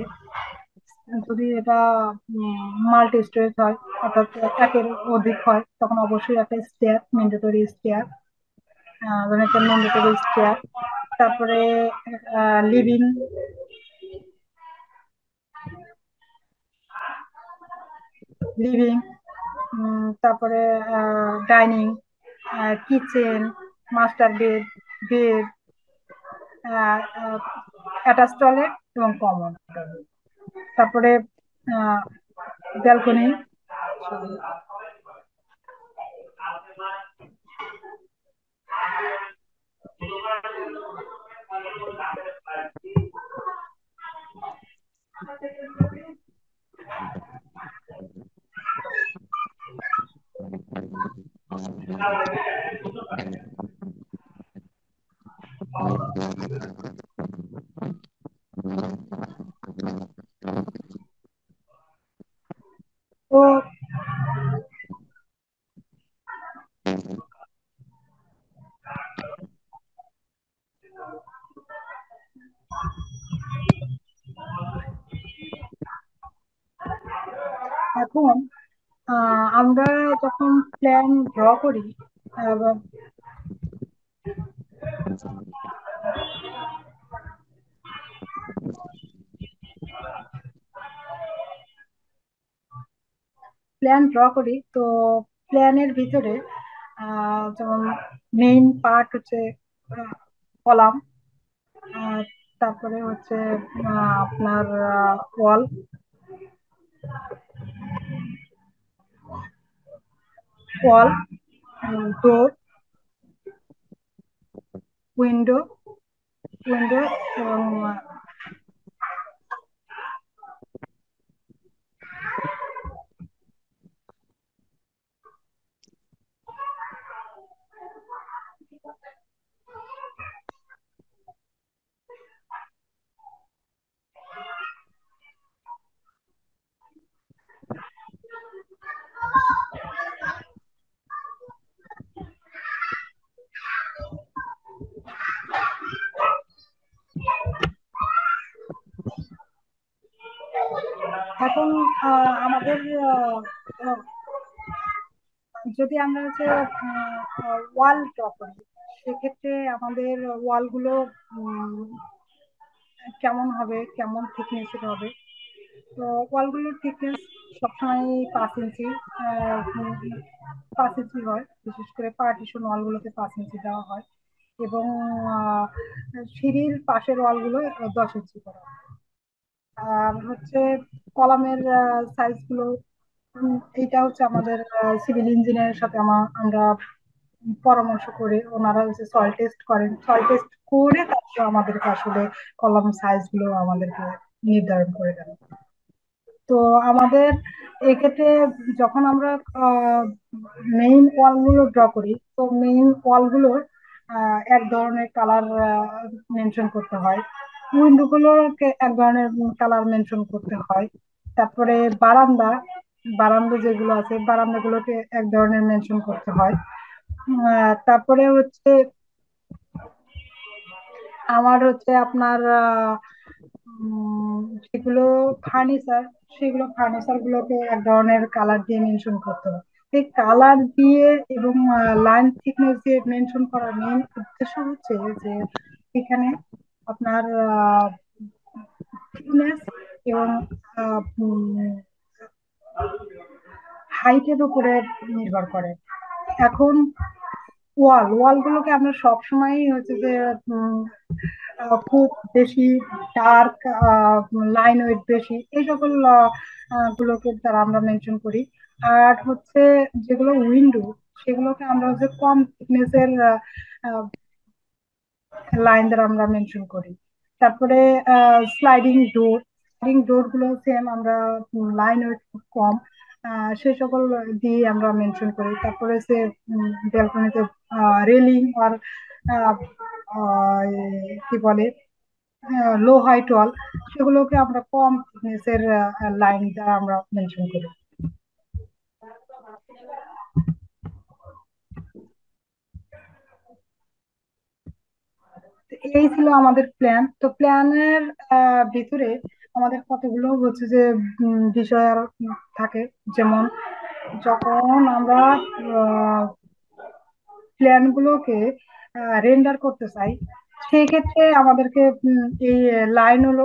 যদি এটা মাল্টি স্টোরেজ হয়, অর্থাৎ একের অধিক হয়, তখন অবশ্যই একটা স্টেয়ার, ম্যান্ডেটরি স্টেয়ার, ধরেন একটা ম্যান্ডেটরি স্টেয়ার। তারপরে লিভিং, লিভিং তারপরে dining, kitchen, master bed, bed, attach toilet এবং কমন টয়লেট। তারপরে ব্যালকনি। তো এখন আমরা যখন প্ল্যান ড্র করি, তো প্ল্যানের ভিতরে যেমন মেইন পার্ট হচ্ছে কলাম, তারপরে হচ্ছে আপনার ওয়াল, ওয়াল, ডোর, উইন্ডো, উইন্ডো এবং এখন আমাদের আহ, আহ, যদি আমরা হচ্ছে ওয়াল ড্র করি, সেক্ষেত্রে আমাদের ওয়াল গুলো কেমন হবে, কেমন থিকনেসের হবে। তো ওয়ালগুলোর থিকনেস সবসময় 5 ইঞ্চি, 5 ইঞ্চি হয়, বিশেষ করে পার্টিশন ওয়ালগুলোতে 5 ইঞ্চি দেওয়া হয়, এবং আহ, সিঁড়ির পাশের ওয়ালগুলো 10 ইঞ্চি করা হয়। আর হচ্ছে কলামের সাইজ গুলো, এইটা হচ্ছে আমাদের সিভিল ইঞ্জিনিয়ারের সাথে আমরা পরামর্শ করে, ওনারা হচ্ছে সয়েল টেস্ট করেন, সয়েল টেস্ট করে তারপর আমাদেরকে আসলে কলাম সাইজ গুলো আমাদেরকে নির্ধারণ করে দেন। তো আমাদের এক্ষেত্রে যখন আমরা মেইন ওয়াল গুলো ড্র করি, তো মেইন ওয়াল গুলোর এক ধরনের কালার মেনশন করতে হয়, উইন্ডো গুলোকে এক ধরনের কালার মেনশন করতে হয়। তারপরে বারান্দা, বারান্দা যেগুলো আছে বারান্দা গুলোকে এক ধরনের মেনশন করতে হয়। তারপরে হচ্ছে আমার হচ্ছে আপনার যেগুলো ফার্নিচার, সেগুলো ফার্নিচার গুলোকে এক ধরনের কালার দিয়ে মেনশন করতে হবে। এই কালার দিয়ে এবং লাইন থিকনেস দিয়ে মেনশন করার মেইন উদ্দেশ্য হচ্ছে যে এখানে আপনার থিকনেস এবং হাইটের উপরে নির্ভর করে। এখন ওয়ালগুলোকে আমরা সবসময় হচ্ছে যে খুব বেশি ডার্ক, লাইন ওয়েট বেশি, এই সকল গুলোকে তারা আমরা মেনশন করি। আর হচ্ছে যেগুলো উইন্ডো, সেগুলোকে আমরা হচ্ছে কম থিকনেসের লাইন দ্বারা আমরা মেনশন করি। তারপরে স্লাইডিং ডোর গুলো সেম আমরা লাইন ওয়েট খুব কম, সেই সকল দিয়ে আমরা মেনশন করি। তারপরে সে ব্যালকনিতে রেলিং আর আহ, আহ, কি বলে লো হাইট ওয়াল, সেগুলোকে আমরা কম থিকনেসের লাইন দ্বারা আমরা মেনশন করি। তো এই ছিল আমাদের প্ল্যান। তো প্ল্যানের ভিতরে আমাদের কতগুলো হচ্ছে যে বিষয় আর থাকে। যেমন যখন আমরা প্ল্যান গুলোকে রেন্ডার করতে চাই, সেই ক্ষেত্রে আমাদেরকে এই লাইন হলো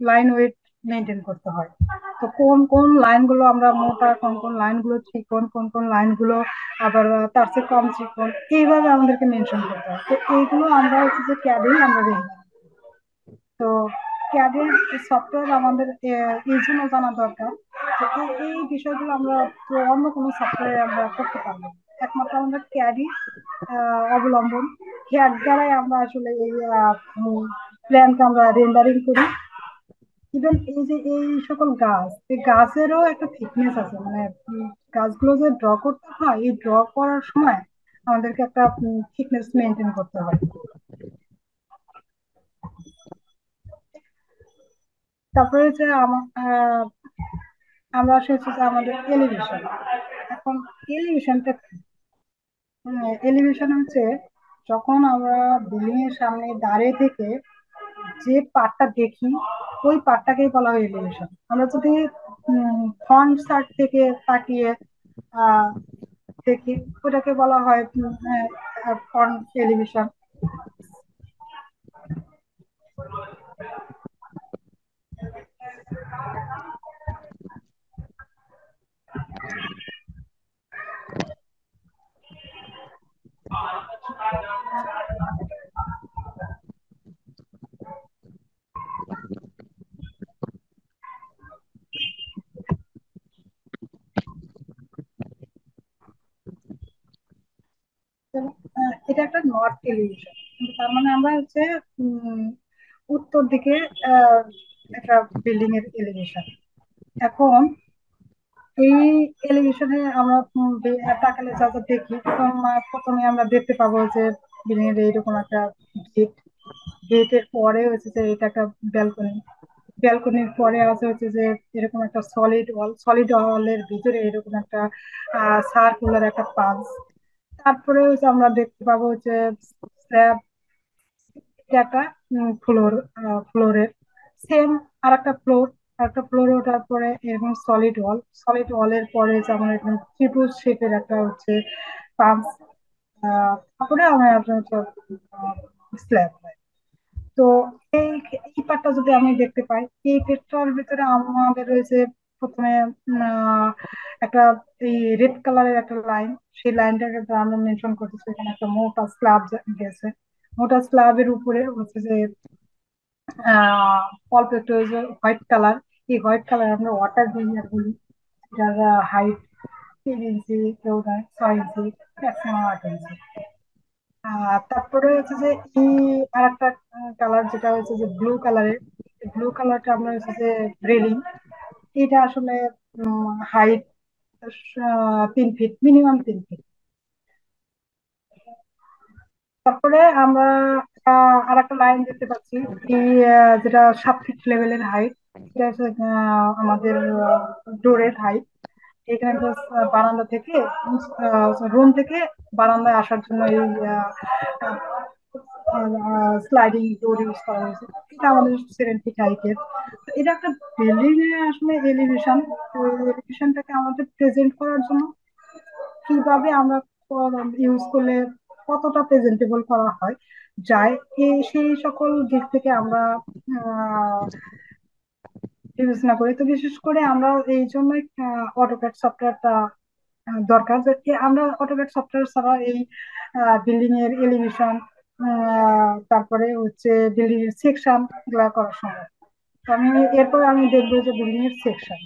লাইন ওয়েট মেনটেন করতে হয়। তো কোন কোন লাইন গুলো আমরা মোটা, কোন কোন লাইন গুলো চিকন, কোন কোন লাইন গুলো আবার তার চেয়ে কম চিকন, এইভাবে আমাদেরকে মেনশন করতে হয়। তো এইগুলো আমরা হচ্ছে যে ক্যাডেই আমরা রেন্ডার। তো ক্যাডের সফটওয়্যার আমাদের এই জন্য জানা দরকার যে এই বিষয়গুলো আমরা তো অন্য কোনো সফটওয়্যারে আমরা করতে পারবো না। একমাত্র আমরা ক্যাডই অবলম্বন, ক্যাড দ্বারাই আমরা আসলে এই প্ল্যানকে আমরা রেন্ডারিং করি। ইভেন এই যে এই সকল গাছ, এই গাছেরও একটা থিকনেস আছে, মানে গাছগুলো যে ড্র করতে হয়, এই ড্র করার সময় আমাদেরকে একটা থিকনেস মেনটেন করতে হয়। তারপরে যে আমরা এসেছি যে আমাদের এলিভেশন। এখন এলিভেশনটা, এলিভেশন হচ্ছে যখন আমরা বিল্ডিং এর সামনে দাঁড়িয়ে থেকে যে পার্টটা দেখি, ওই পার্টটাকেই বলা হয় এলিভেশন। আমরা যদি ফ্রন্ট সাইড থেকে তাকিয়ে আহ দেখি, ওটাকে বলা হয় ফ্রন্ট এলিভেশন। এটা একটা নর্থ এলিভেশন, তার মানে আমরা হচ্ছে উম, উত্তর দিকে আহ, একটা বিল্ডিং এর এলিভেশন। এখন এই এলিভেশনে আমরা তাকালে যা যা দেখি, প্রথমে আমরা দেখতে পাবো যে বিল্ডিং এর এইরকম একটা গেট, গেটের পরে হচ্ছে যে এটা একটা ব্যালকনি, ব্যালকনির পরে আছে হচ্ছে যে এরকম একটা সলিড ওয়াল, সলিড ওয়ালের ভিতরে এরকম একটা সার্কুলার একটা পাঁচ। তারপরে হচ্ছে আমরা দেখতে পাবো হচ্ছে স্ল্যাব, এটা একটা ফ্লোর, ফ্লোরের সেম আর একটা ফ্লোর, একটা ফ্লোরে ওঠার পরে এরকম সলিড ওয়াল, সলিড ওয়ালের পরে যেমন এরকম ত্রিভুজ শেপের একটা হচ্ছে পাঁচ। তারপরে আমরা আপনার স্ল্যাব। তো এই এই পার্টটা যদি আমি দেখতে পাই, এই পেটটার ভিতরে আমাদের রয়েছে প্রথমে আহ, একটা এই রেড কালারের একটা লাইন, সেই লাইনটাকে আমরা মেনশন করতেছি, এখানে একটা মোটা স্ল্যাব গেছে। মোটা স্ল্যাবের উপরে হচ্ছে যে অল্প একটু হোয়াইট কালার, এই হোয়াইট কালার আমরা ওয়াটার ভিনিয়ার বলি, যার হাইট 3 ইঞ্চি, কেউ 6 ইঞ্চি, ম্যাক্সিমাম 8 ইঞ্চি। তারপরে হচ্ছে যে এই আর একটা কালার যেটা হচ্ছে যে ব্লু কালারের, ব্লু কালারটা আমরা হচ্ছে যে রেলিং, এটা আসলে হাইট 3 ফিট, মিনিমাম 3 ফিট। তারপরে আমরা আর একটা লাইন দেখতে পাচ্ছি, এই যেটা 7 ফিট লেভেলের হাইট, এটা হচ্ছে আমাদের ডোরের হাইট। এখানে জাস্ট বারান্দা থেকে, রুম থেকে বারান্দায় আসার জন্য এই স্লাইডিং ডোর ইউজ করা হয়েছে। এটা আমাদের 7 ফিট হাইটের। তো এটা একটা বিল্ডিং এর আসলে এলিভেশন। তো এলিভেশনটাকে আমাদের প্রেজেন্ট করার জন্য কিভাবে আমরা ইউজ করলে কতটা প্রেজেন্টেবল করা হয় যায়, সেই সকল দিক থেকে আমরা বিবেচনা করি। তো বিশেষ করে আমরা এই জন্যই অটোক্যাড সফটওয়্যারটা দরকার, যে আমরা অটোক্যাড সফটওয়্যার ছাড়া এই বিল্ডিং এর এলিভেশন তারপরে হচ্ছে বিল্ডিং এর সেকশন এগুলা করা সম্ভব। তো এরপর আমি দেখবো যে বিল্ডিং এর সেকশন।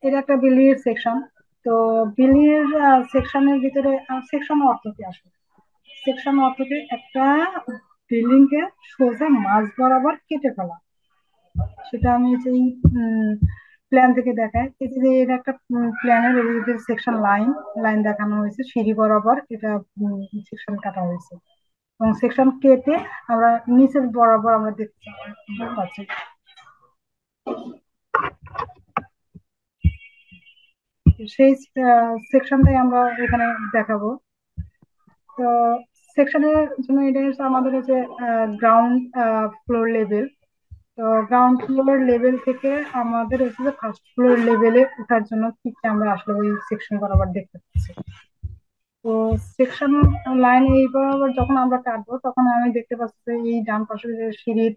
এটা একটা বিল্ডিং এর সেকশন। তো বিল্ডিং এর সেকশনের ভিতরে সেকশন অর্থ কি আসলে? সেকশন অর্থ কি একটা বিল্ডিং কে সোজা মাঝ বরাবর কেটে ফেলা। সেটা আমি এই প্ল্যান থেকে দেখাই। এই যে এটা একটা প্ল্যানের সেকশন লাইন লাইন দেখানো হয়েছে, সিঁড়ি বরাবর এটা সেকশন কাটা হয়েছে এবং সেকশন কেটে আমরা নিচের বরাবর আমরা দেখতে পাচ্ছি। সেই সেকশনটাই আমরা এখানে দেখাবো। তো সেকশনের জন্য এটা হচ্ছে আমাদের হচ্ছে গ্রাউন্ড ফ্লোর লেভেল। তো গ্রাউন্ড ফ্লোর লেভেল থেকে আমাদের হচ্ছে যে ফার্স্ট ফ্লোর লেভেলে ওঠার জন্য কি কি আমরা আসলে ওই সেকশন বরাবর দেখতে পাচ্ছি। তো সেকশন লাইন এই বরাবর যখন আমরা কাটবো তখন আমি দেখতে পাচ্ছি যে এই ডান পাশে যে সিঁড়ির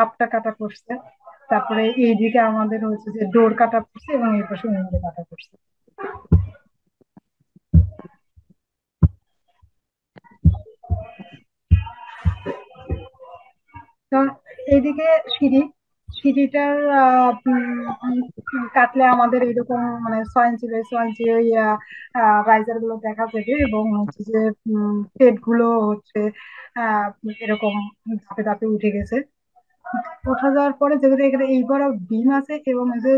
আপটা কাটা পড়ছে, তারপরে এইদিকে আমাদের হচ্ছে যে ডোর কাটা পড়ছে এবং এই পাশে উইন্ডো কাটা পড়ছে। তো এইদিকে সিঁড়ি, সিঁড়িটার কাটলে আমাদের এরকম মানে 6 ইঞ্চি বাই 6 ইঞ্চি ওই রাইজার গুলো দেখা যাবে এবং হচ্ছে যে পেট গুলো হচ্ছে আহ এরকম ধাপে ধাপে উঠে গেছে। ওঠা যাওয়ার পরে যেহেতু এখানে এইবার বিম আছে এবং এই যে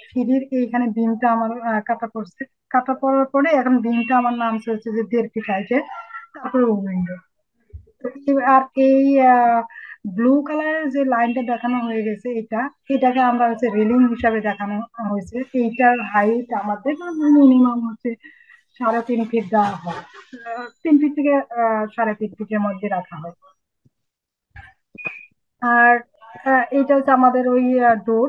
সিঁড়ির এইখানে বিমটা আমার কাটা পড়ছে, কাটা পড়ার পরে এখন বিমটা আমার নামছে হচ্ছে যে 1.5 ফিট হাইটে, তারপরে উইন্ডো। আর এই ব্লু কালারের যে লাইনটা দেখানো হয়ে গেছে এটা, এটাকে আমরা হচ্ছে রেলিং হিসাবে দেখানো হয়েছে। এইটার হাইট আমাদের মিনিমাম হচ্ছে 3.5 ফিট দেওয়া হয়। 3 ফিট থেকে 3.5 ফিটের মধ্যে রাখা হয়। আর এইটা হচ্ছে আমাদের ওই ডোর।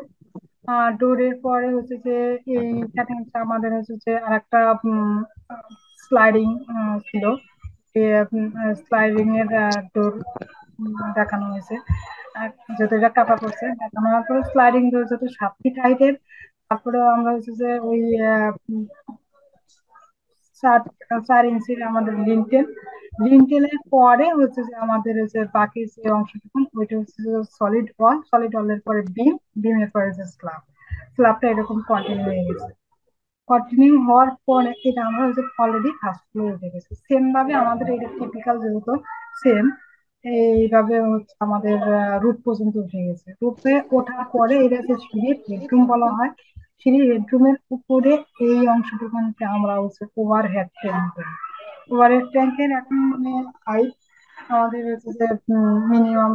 ডোরের পরে হচ্ছে যে এইখানে হচ্ছে আমাদের হচ্ছে যে আর একটা স্লাইডিং ছিল, স্লাইডিং এর ডোর দেখানো হয়েছে। আর যত এটা কাটা পড়ছে দেখানো হওয়ার পরে স্লাইডিং ডোর যত 7 ফিট হাইটের। তারপরে আমরা হচ্ছে যে ওই 4 4 ইঞ্চির আমাদের লিন্টেল, লিন্টেলের পরে হচ্ছে যে আমাদের হচ্ছে বাকি যে অংশটুকু ওইটা হচ্ছে যে সলিড ওয়াল, সলিড ওয়ালের পরে বিম, বিমের পরে যে স্ল্যাব, স্ল্যাবটা এরকম কন্টিনিউ হয়ে গেছে। কন্টিনিউ হওয়ার পরে এটা আমরা হচ্ছে অলরেডি ফার্স্ট ফ্লোরে উঠে গেছি। সেম ভাবে আমাদের এটা টিপিক্যাল যেহেতু সেম এইভাবে হচ্ছে আমাদের রুট পর্যন্ত উঠে গেছে। রুটে ওঠার পরে এটা হচ্ছে সিঁড়ির হেডরুম বলা হয়। সিঁড়ির হেডরুমের উপরে এই অংশটুকুকে আমরা হচ্ছে ওভার হেড ট্যাঙ্ক বলি। ওভার হেড ট্যাঙ্কের এখন মানে হাইট আমাদের হচ্ছে যে মিনিমাম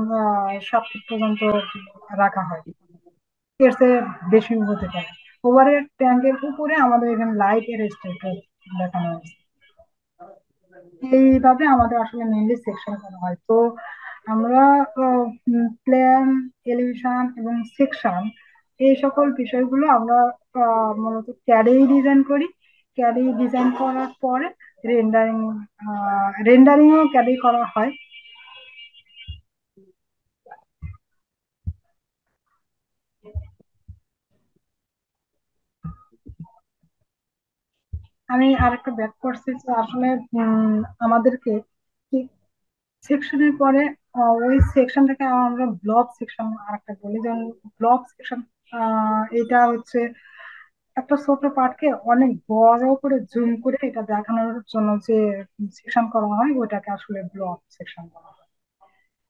7 ফিট পর্যন্ত রাখা হয়, এর চেয়ে বেশি হতে পারে। ওভারের ট্যাঙ্কের উপরে আমাদের এখানে লাইট এর স্ট্রাকচার দেখানো হয়েছে। এইভাবে আমাদের আসলে মেইনলি সেকশন করা হয়। তো আমরা প্ল্যান, এলিভেশন এবং সেকশন এই সকল বিষয়গুলো আমরা মূলত ক্যাডেই ডিজাইন করি। ক্যাডেই ডিজাইন করার পরে রেন্ডারিং, রেন্ডারিংও ক্যাডেই করা হয়। আমি আরেকটা ব্যাক করছি যে আসলে আমাদেরকে সেকশনের পরে ওই সেকশন থেকে আমরা ব্লক সেকশন আরেকটা বলি, যেমন ব্লক সেকশন এটা হচ্ছে একটা ছোট পার্টকে অনেক বড় করে জুম করে এটা দেখানোর জন্য যে সেকশন করা হয় ওটাকে আসলে ব্লক সেকশন বলা হয়।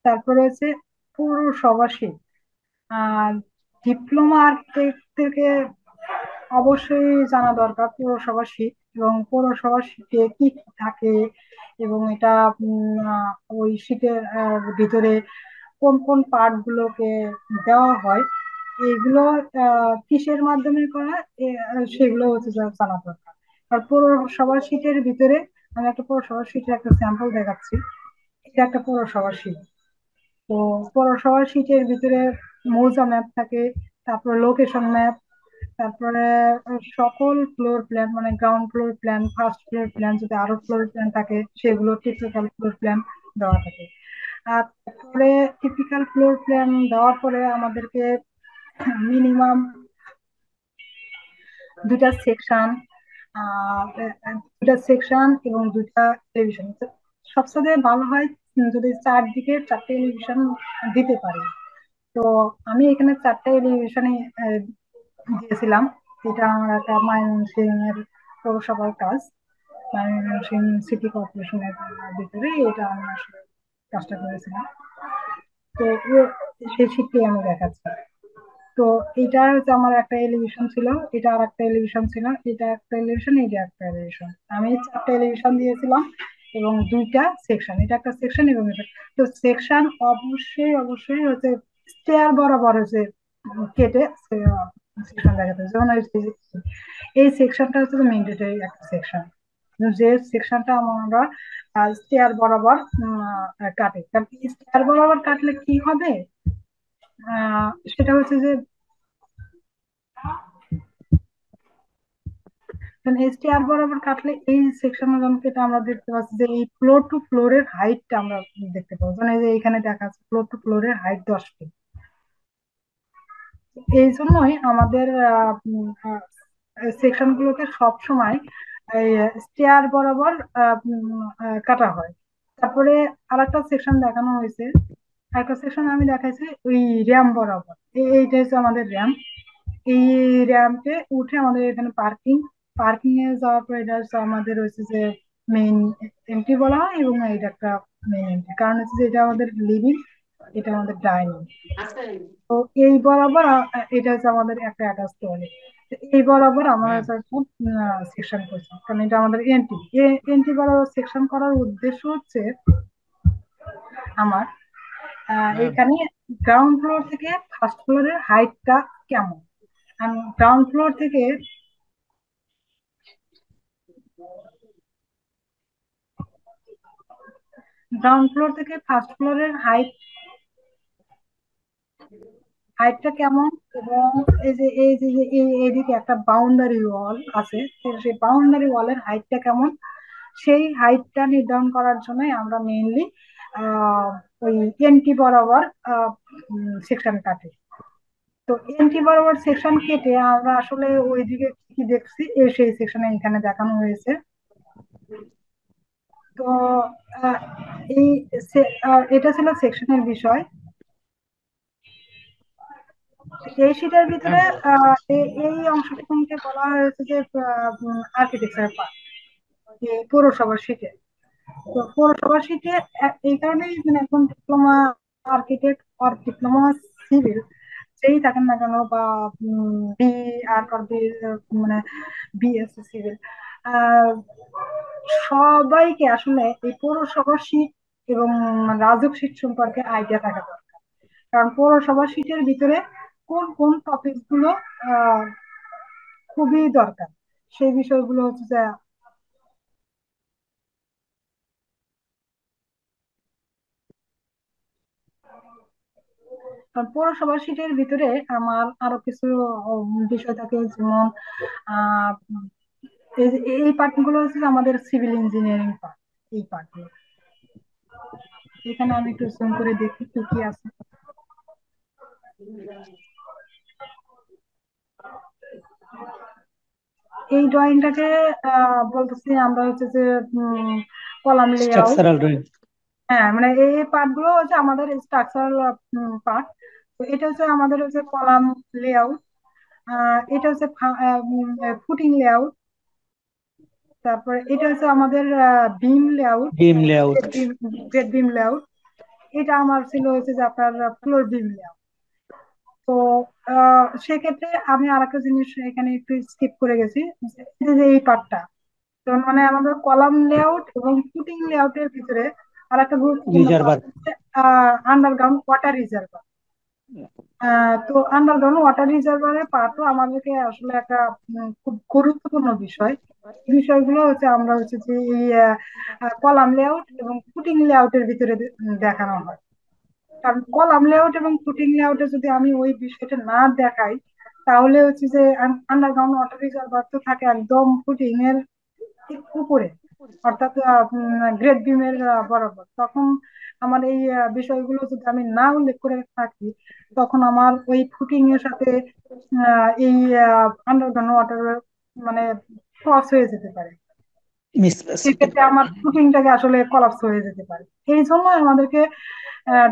তারপরে হচ্ছে পৌরসভা শীট। আহ ডিপ্লোমা আর্কিটেক্ট থেকে অবশ্যই জানা দরকার পৌরসভা শীট এবং পৌরসভা শীটে কি কি থাকে এবং এটা ওই শীটের ভিতরে কোন কোন পার্ট গুলোকে দেওয়া হয়, এগুলো কিসের মাধ্যমে করা সেগুলো হচ্ছে জানা দরকার। আর পৌরসভা শীটের ভিতরে আমি একটা পৌরসভা শীটের একটা স্যাম্পল দেখাচ্ছি। এটা একটা পৌরসভা শীট। তো পৌরসভা শীটের ভিতরে মৌজা ম্যাপ থাকে, তারপর লোকেশন ম্যাপ, তারপরে সকল ফ্লোর প্ল্যান মানে ground floor plan, first floor plan, যদি আরো ফ্লোর প্ল্যান থাকে সেগুলো টিপিক্যাল ফ্লোর প্ল্যান দেওয়া থাকে। আর তারপরে টিপিক্যাল ফ্লোর প্ল্যান দেওয়ার পরে আমাদেরকে মিনিমাম 2টা সেকশন, দুটা সেকশন এবং দুটা টেলিভিশন। সবচেয়ে ভালো হয় যদি চারদিকে চারটে টেলিভিশন দিতে পারি। তো আমি এখানে চারটে টেলিভিশনে দিয়েছিলাম। এটা আমার একটা ময়মনসিংহ এর পৌরসভার কাজ, ময়মনসিংহ সিটি কর্পোরেশনের ভিতরে এটা আমি আসলে কাজটা করেছিলাম। তো সেই শীটটি আমি দেখাচ্ছি। তো এটা হচ্ছে আমার একটা এলিভেশন ছিল, এটা আর একটা এলিভেশন ছিল, এটা একটা এলিভেশন, এটা একটা এলিভেশন। আমি চারটা এলিভেশন দিয়েছিলাম এবং দুইটা সেকশন, এটা একটা সেকশন এবং এটা। তো সেকশন অবশ্যই অবশ্যই হচ্ছে স্টেয়ার বরাবর হচ্ছে কেটে সেকশন দেখাতে হবে। যেমন এই সেকশনটা হচ্ছে ম্যান্ডেটরি একটা সেকশন, যে সেকশনটা আমরা স্টেয়ার বরাবর কাটে। কারণ স্টেয়ার বরাবর কাটলে কি হবে, সেটা হচ্ছে যে এসটিআর বরাবর কাটলে এই সেকশনের জন্য আমরা দেখতে পাচ্ছি যে এই ফ্লোর টু ফ্লোরের হাইটটা আমরা দেখতে পাবো। মানে এই যে এখানে দেখা যাচ্ছে ফ্লোর টু ফ্লোরের হাইট 10 ফিট। এই জন্যই আমাদের সেকশন গুলোকে সবসময় স্টেয়ার বরাবর কাটা হয়। তারপরে আরেকটা সেকশন দেখানো হয়েছে, আরেকটা সেকশন আমি দেখাইছি ওই র্যাম বরাবর। এইটা হচ্ছে আমাদের র্যাম। এই র্যাম্পে উঠে আমাদের এখানে পার্কিং, পার্কিং এ যাওয়ার পর এটা হচ্ছে আমাদের হচ্ছে যে মেইন এন্ট্রি বলা হয়, এবং এটা একটা মেইন এন্ট্রি, কারণ হচ্ছে যে এটা আমাদের লিভিং, এটা আমাদের ডাইনিং। তো এই বরাবর এটা হচ্ছে আমাদের একটা অ্যাটাচ টয়লেট। এই বরাবর আমরা হচ্ছে একটা সেকশন করছি, কারণ এটা আমাদের এন্ট্রি। এন্ট্রি বরাবর সেকশন করার উদ্দেশ্য হচ্ছে আমার এখানে গ্রাউন্ড ফ্লোর থেকে ফার্স্ট ফ্লোরের হাইটটা কেমন। গ্রাউন্ড ফ্লোর থেকে ফার্স্ট ফ্লোরের হাইটটা কেমন, এবং এই যে এইদিকে একটা বাউন্ডারি ওয়াল আছে, তো সেই বাউন্ডারি ওয়ালের হাইটটা কেমন, সেই হাইটটা নির্ধারণ করার জন্য আমরা মেইনলি ওই এনটি বরাবর সেকশন কাটি। তো এনটি বরাবর সেকশন কেটে আমরা আসলে ওইদিকে কি কি দেখছি সেই সেকশনে এখানে দেখানো হয়েছে। তো আহ, এই এটা ছিল সেকশনের বিষয়। এই শীটের ভিতরে এই অংশটুকুকে বলা হয়েছে যে আর্কিটেকচার পার্ট, পৌরসভার শীটে। তো পৌরসভার শীটে এই কারণেই মানে এখন ডিপ্লোমা আর্কিটেক্ট আর ডিপ্লোমা সিভিল যেই থাকেন না কেন, বা বি আর্ট আর বি মানে বিএসসি সিভিল, সবাইকে আসলে এই পৌরসভার শীট এবং রাজুক শীট সম্পর্কে আইডিয়া থাকা দরকার। কারণ পৌরসভা শীটের ভিতরে কোন কোন টপিক গুলো আহ খুবই দরকার, সেই বিষয়গুলো হচ্ছে যে পৌরসভা শীটের ভিতরে আমার আরো কিছু বিষয় থাকে। যেমন আহ এই পার্ট গুলো হচ্ছে যে আমাদের সিভিল ইঞ্জিনিয়ারিং পার্ট। এই পার্ট গুলো এখানে আমি একটু জুম করে দেখি কি কি আছে। এই ড্রয়িংটাকে বলতেছি আমরা হচ্ছে যে কলাম লেআউট। Structural drawing. হ্যাঁ, মানে এই পার্ট গুলো হচ্ছে আমাদের স্ট্রাকচারাল পার্ট। তো এটা হচ্ছে আমাদের হচ্ছে কলাম লেআউট, এটা হচ্ছে ফুটিং লেআউট, তারপরে এটা হচ্ছে আমাদের বিম লেআউট, বিম লেআউট। Grade beam layout. এটা আমার ছিল হচ্ছে যে আপনার ফ্লোর বিম লেআউট। তো সেক্ষেত্রে আমি আরেকটা জিনিস এখানে একটু স্কিপ করে গেছি, এই পার্টটা। তো মানে আমাদের কলাম লেআউট এবং ফুটিং লেআউটের ভিতরে আরেকটা গুরুত্বপূর্ণ পার্ট রিজার্ভার। হচ্ছে আন্ডারগ্রাউন্ড ওয়াটার রিজার্ভার। তো আন্ডারগ্রাউন্ড ওয়াটার রিজার্ভারের পার্টও আমাদেরকে আসলে একটা খুব গুরুত্বপূর্ণ বিষয়। এই বিষয়গুলো হচ্ছে আমরা হচ্ছে যে এই কলাম লেআউট এবং ফুটিং লেআউটের ভিতরে দেখানো হয়। কারণ কলাম লেআউট এবং ফুটিং লেআউটে যদি আমি ওই বিষয়টা না দেখাই, তাহলে হচ্ছে যে আন্ডারগ্রাউন্ড ওয়াটার রিজার্ভার তো থাকে একদম ফুটিং এর ঠিক উপরে, অর্থাৎ গ্রেড বিমের বরাবর। তখন আমার এই বিষয়গুলো যদি আমি না উল্লেখ করে থাকি, তখন আমার ওই ফুটিং এর সাথে এই আন্ডারগ্রাউন্ড ওয়াটার মানে ক্রস হয়ে যেতে পারে, মিসম্যাচ হতে সেক্ষেত্রে পারে। আমার শুটিংটাকে আসলে কলাপস হয়ে যেতে পারে। এই জন্য আমাদেরকে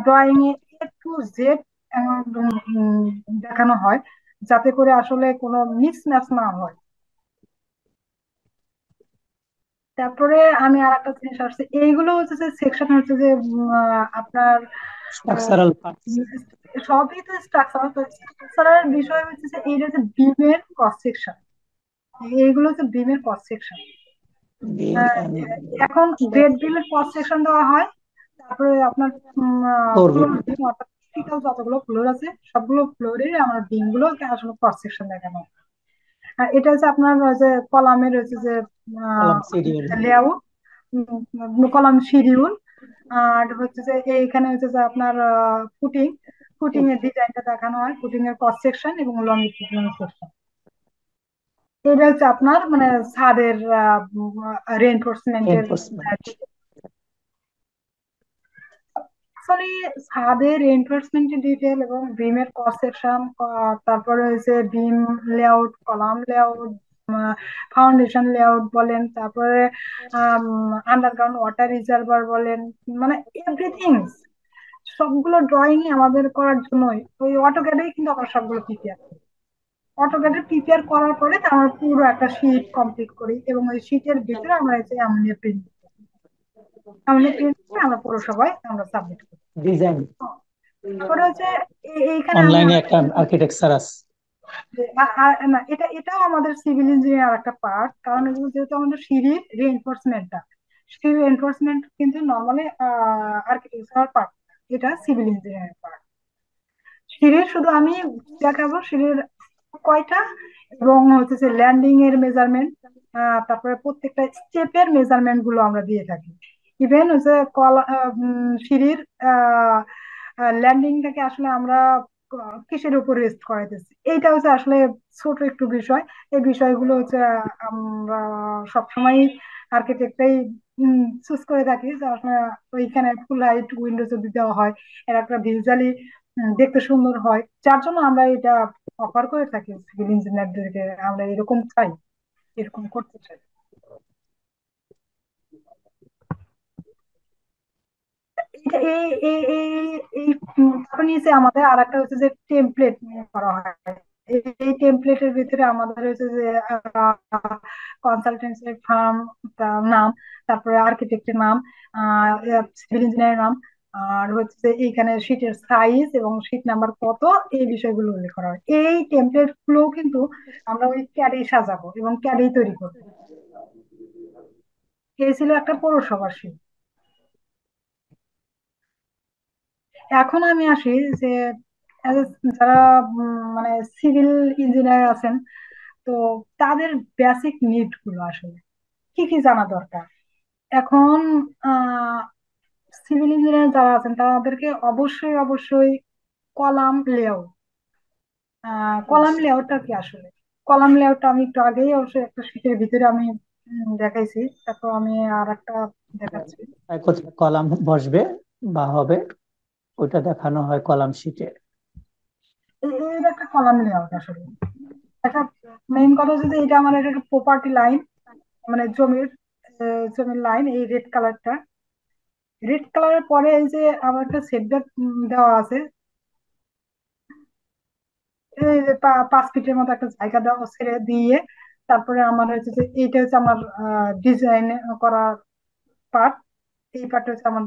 ড্রয়িং এ টু জেড দেখানো হয়, যাতে করে আসলে কোনো মিসম্যাচ না হয়। তারপরে আমি আর একটা জিনিস আসছে, এইগুলো হচ্ছে যে সেকশন হচ্ছে যে আপনার আহ, স্ট্রাকচারাল পার্টস। উম, সবই তো স্ট্রাকচার, তো স্ট্রাকচারের বিষয় হচ্ছে যে এইটা হচ্ছে বিমের ক্রস সেকশন, এইগুলো হচ্ছে বিমের ক্রস সেকশন। বিম এন্ড এখন গ্রেড বিমের ক্রস সেকশন দেওয়া হয়, তারপরে আপনার ফোর বিম। ফ্লোর বিম অর্থাৎ টিপিক্যাল যতগুলো ফ্লোর আছে সবগুলো ফ্লোরের আমার বিম গুলো আসলে ক্রস সেকশন দেখানো হয়। আর এটা হচ্ছে আপনার ওই যে কলামের হচ্ছে যে column schedule. Layout, column schedule, আর হচ্ছে যে এইখানে হচ্ছে যে আপনার ফুটিং, ফুটিং এর ডিজাইনটা দেখানো হয়, ফুটিং এর ক্রস সেকশন এবং লংজিটিউডিনাল সেকশন। এটা হচ্ছে আপনার মানে ছাদের রেইনফোর্সমেন্টের। রেইনফোর্সমেন্ট। অ্যাকচুয়ালি ছাদের রেইনফোর্সমেন্টের ডিটেল এবং বিমের ক্রস সেকশন, তারপরে হচ্ছে বিম layout, column layout, foundation layout বলেন, তারপরে আন্ডারগ্রাউন্ড ওয়াটার রিজার্ভার বলেন, মানে এভরিথিং সবগুলো ড্রয়িং আমাদের করার জন্যই ওই অটোক্যাডেই কিন্তু আমরা সবগুলো প্রিপেয়ার করি। অটোক্যাডে প্রিপেয়ার করার পরে আমরা পুরো একটা শীট কমপ্লিট করি এবং ওই শীটের ভিতরে আমরা এই যে অ্যামোনিয়া প্রিন্ট, অ্যামোনিয়া প্রিন্ট করে আমরা পুরো সবাই আমরা সাবমিট করি। ডিজাইন তারপরে হচ্ছে এইখানে আমি অনলাইনে একটা আরেকটা আর্কিটেকচার আছে। না, এটাও আমাদের সিভিল ইঞ্জিনিয়ার একটা পার্ট, কারণ এগুলো যেহেতু আমাদের সিঁড়ির রিএনফোর্সমেন্টটা, সিঁড়ির রিএনফোর্সমেন্ট কিন্তু নর্মালি আর্কিটেকচারাল পার্ট, এটা সিভিল ইঞ্জিনিয়ারিং পার্ট। সিঁড়ির শুধু আমি দেখাবো সিঁড়ির কয়টা এবং হচ্ছে যে ল্যান্ডিং এর মেজারমেন্ট, তারপরে প্রত্যেকটা স্টেপের মেজারমেন্ট গুলো আমরা দিয়ে থাকি। ইভেন হচ্ছে সিঁড়ির ল্যান্ডিংটাকে আসলে আমরা কিসের উপর রেস্ট করাইতেছি, এইটা হচ্ছে আসলে ছোট একটু বিষয়। এই বিষয়গুলো হচ্ছে আমরা সবসময় আর্কিটেক্টরাই চুজ করে থাকি যে আসলে ওইখানে ফুল হাইট উইন্ডো যদি দেওয়া হয়, এর একটা ভিজুয়ালি দেখতে সুন্দর হয়, যার জন্য আমরা এটা অফার করে থাকি সিভিল ইঞ্জিনিয়ারদেরকে, আমরা এরকম চাই, এরকম করতে চাই। এই এই এই এই তারপর নিচে আমাদের আর একটা হচ্ছে যে টেমপ্লেট করা হয়। এই টেমপ্লেটের ভিতরে আমাদের হচ্ছে যে কনসালটেন্সি ফার্ম নাম, তারপরে আর্কিটেক্টের নাম, সিভিল ইঞ্জিনিয়ারের নাম, আর হচ্ছে যে এইখানে শীটের সাইজ এবং শীট নাম্বার কত, এই বিষয়গুলো উল্লেখ করা হয়। এই টেমপ্লেট গুলো কিন্তু আমরা ওই ক্যাডেই সাজাবো এবং ক্যাডেই তৈরি করবো। এই ছিল একটা পৌরসভার শীট। এখন আমি আসি যে as a যারা মানে সিভিল ইঞ্জিনিয়ার আছেন, তো তাদের বেসিক নিড গুলো আসলে কি কি জানা দরকার। এখন সিভিল ইঞ্জিনিয়ার যারা আছেন তাদেরকে অবশ্যই অবশ্যই কলাম লেআউট, কলাম লেআউটটা কি আসলে, কলাম লেআউটটা আমি একটু আগেই অবশ্যই একটা শীটের ভিতরে আমি দেখাইছি, তারপর আমি আর একটা দেখাচ্ছি। কোথায় কলাম বসবে বা হবে ওইটা দেখানো হয় কলাম শিটে। এটা একটা কলাম লেআউট আসলে। একটা মেইন কথা হচ্ছে যে এটা আমার একটা প্রপার্টি লাইন, মানে জমির লাইন, এই রেড কালারটা, রেড কালারের পরে এই যে আমার একটা সেটব্যাক দেওয়া আছে, এই যে 5 ফিটের মতো একটা জায়গা দেওয়া ছেড়ে দিয়ে, তারপরে আমার হচ্ছে যে এইটা হচ্ছে আমার ডিজাইন করার পার্ট, এই পার্টটা হচ্ছে আমার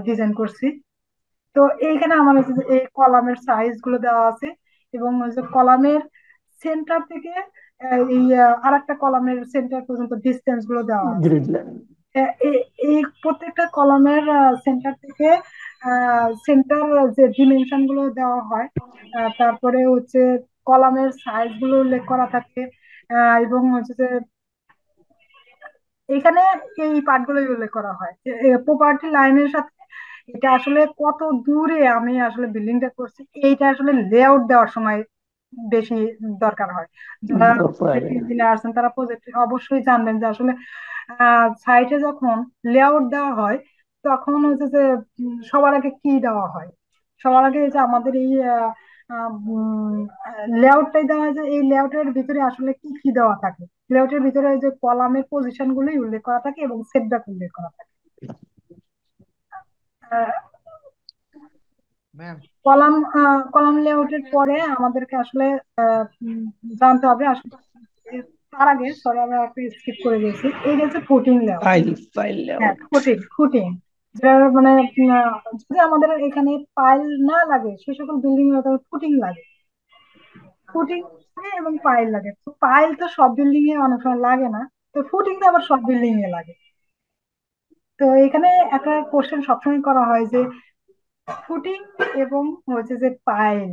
ডিজাইন করছি। তো এইখানে আমার হচ্ছে যে এই কলামের সাইজ গুলো দেওয়া আছে এবং ওই যে কলামের সেন্টার থেকে এই আর একটা কলামের সেন্টার পর্যন্ত ডিস্টেন্স গুলো দেওয়া আছে। Grid line. এই প্রত্যেকটা কলামের সেন্টার থেকে সেন্টার যে ডিমেনশন গুলো দেওয়া হয়, তারপরে হচ্ছে কলামের সাইজ গুলো উল্লেখ করা থাকে, এবং হচ্ছে যে এখানে এই পার্ট গুলোই উল্লেখ করা হয় প্রপার্টি লাইনের সাথে। এটা আসলে কত দূরে আমি আসলে বিল্ডিংটা করছি, এইটা আসলে লেআউট দেওয়ার সময় বেশি দরকার হয়। যারা প্রজেক্ট ইঞ্জিনিয়ার আছেন তারা প্রজেক্ট অবশ্যই জানবেন যে আসলে সাইটে যখন লেআউট দেওয়া হয় তখন হচ্ছে যে সবার আগে কি দেওয়া হয়, সবার আগে এই যে আমাদের এই লেআউটটাই দেওয়া হয় যে এই লেআউটের ভিতরে আসলে কি কি দেওয়া থাকে। লেআউটের ভিতরে ওই যে কলামের পজিশন গুলোই উল্লেখ করা থাকে এবং সেটব্যাক উল্লেখ করা থাকে। ম্যাম কলাম কলাম লেআউটের পরে আমাদেরকে আসলে উম, জানতে হবে আসলে তার আগে সরি আমরা একটু স্কিপ করে গেছি, এই যে হচ্ছে ফুটিং লেআউট। ফাইল ফাইল হ্যাঁ, লেআউট। ফুটিং ফুটিং যেটা মানে যদি আমাদের এখানে পাইল না লাগে সে সকল বিল্ডিং এ ফুটিং লাগে। ফুটিং এবং পাইল লাগে, তো পাইল তো সব বিল্ডিং এ অনেক সময় লাগে না, তো ফুটিং তো আবার সব বিল্ডিং এ লাগে। তো এখানে একটা কোশ্চেন সবসময় করা হয় যে ফুটিং এবং হচ্ছে যে পাইল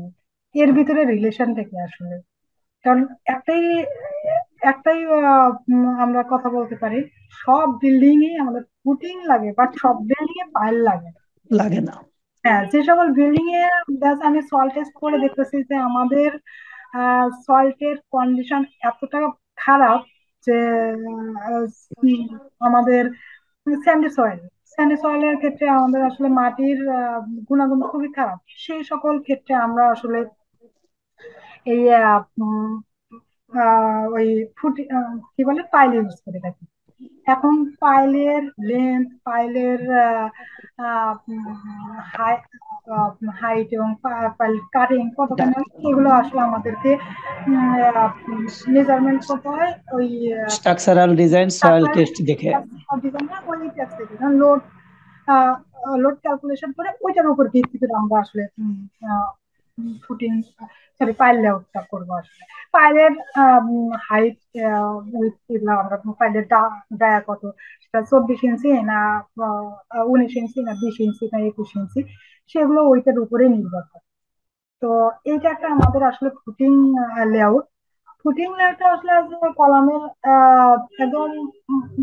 এর ভিতরে রিলেশনটা কি আসলে। কারণ একটাই একটাই আমরা কথা বলতে পারি, সব বিল্ডিং এ আমাদের ফুটিং লাগে বাট সব বিল্ডিং এ পাইল লাগে না। লাগে না। হ্যাঁ, যে সকল বিল্ডিং এ আমি সয়েল টেস্ট করে দেখতেছি যে আমাদের সয়েলটের কন্ডিশন এতটা খারাপ যে আহ, উম, আমাদের স্যান্ডি সয়েলের ক্ষেত্রে আমাদের আসলে মাটির গুণাগুণ খুবই খারাপ, সেই সকল ক্ষেত্রে আমরা আসলে এই ওই কি বলে পাইল ইউজ করে থাকি। এখন পাইলের লেন্থ, পাইলের হাইট এবং পাইল কাটিং কতখানি হবে এগুলো আসলে আমাদেরকে মেজারমেন্ট করতে হয় ওই স্ট্রাকচারাল ডিজাইন সয়েল টেস্ট দেখে। ডিজাইনটা ওই টেস্ট থেকে লোড লোড ক্যালকুলেশন করে ওইটার উপর ভিত্তি করে আমরা আসলে ফুটিং সরি পাইল লেআউটটা করবো আসলে। পাইলের হাইট উইথ এগুলো আমরা পাইলের ডায়া কত, সেটা 24 ইঞ্চি না 19 ইঞ্চি না 20 ইঞ্চি না 21 ইঞ্চি, সেগুলো ওইটার উপরে নির্ভর করে। তো এইটা একটা আমাদের আসলে ফুটিং লেআউট। ফুটিং লেআউটটা আসলে যে কলামের একদম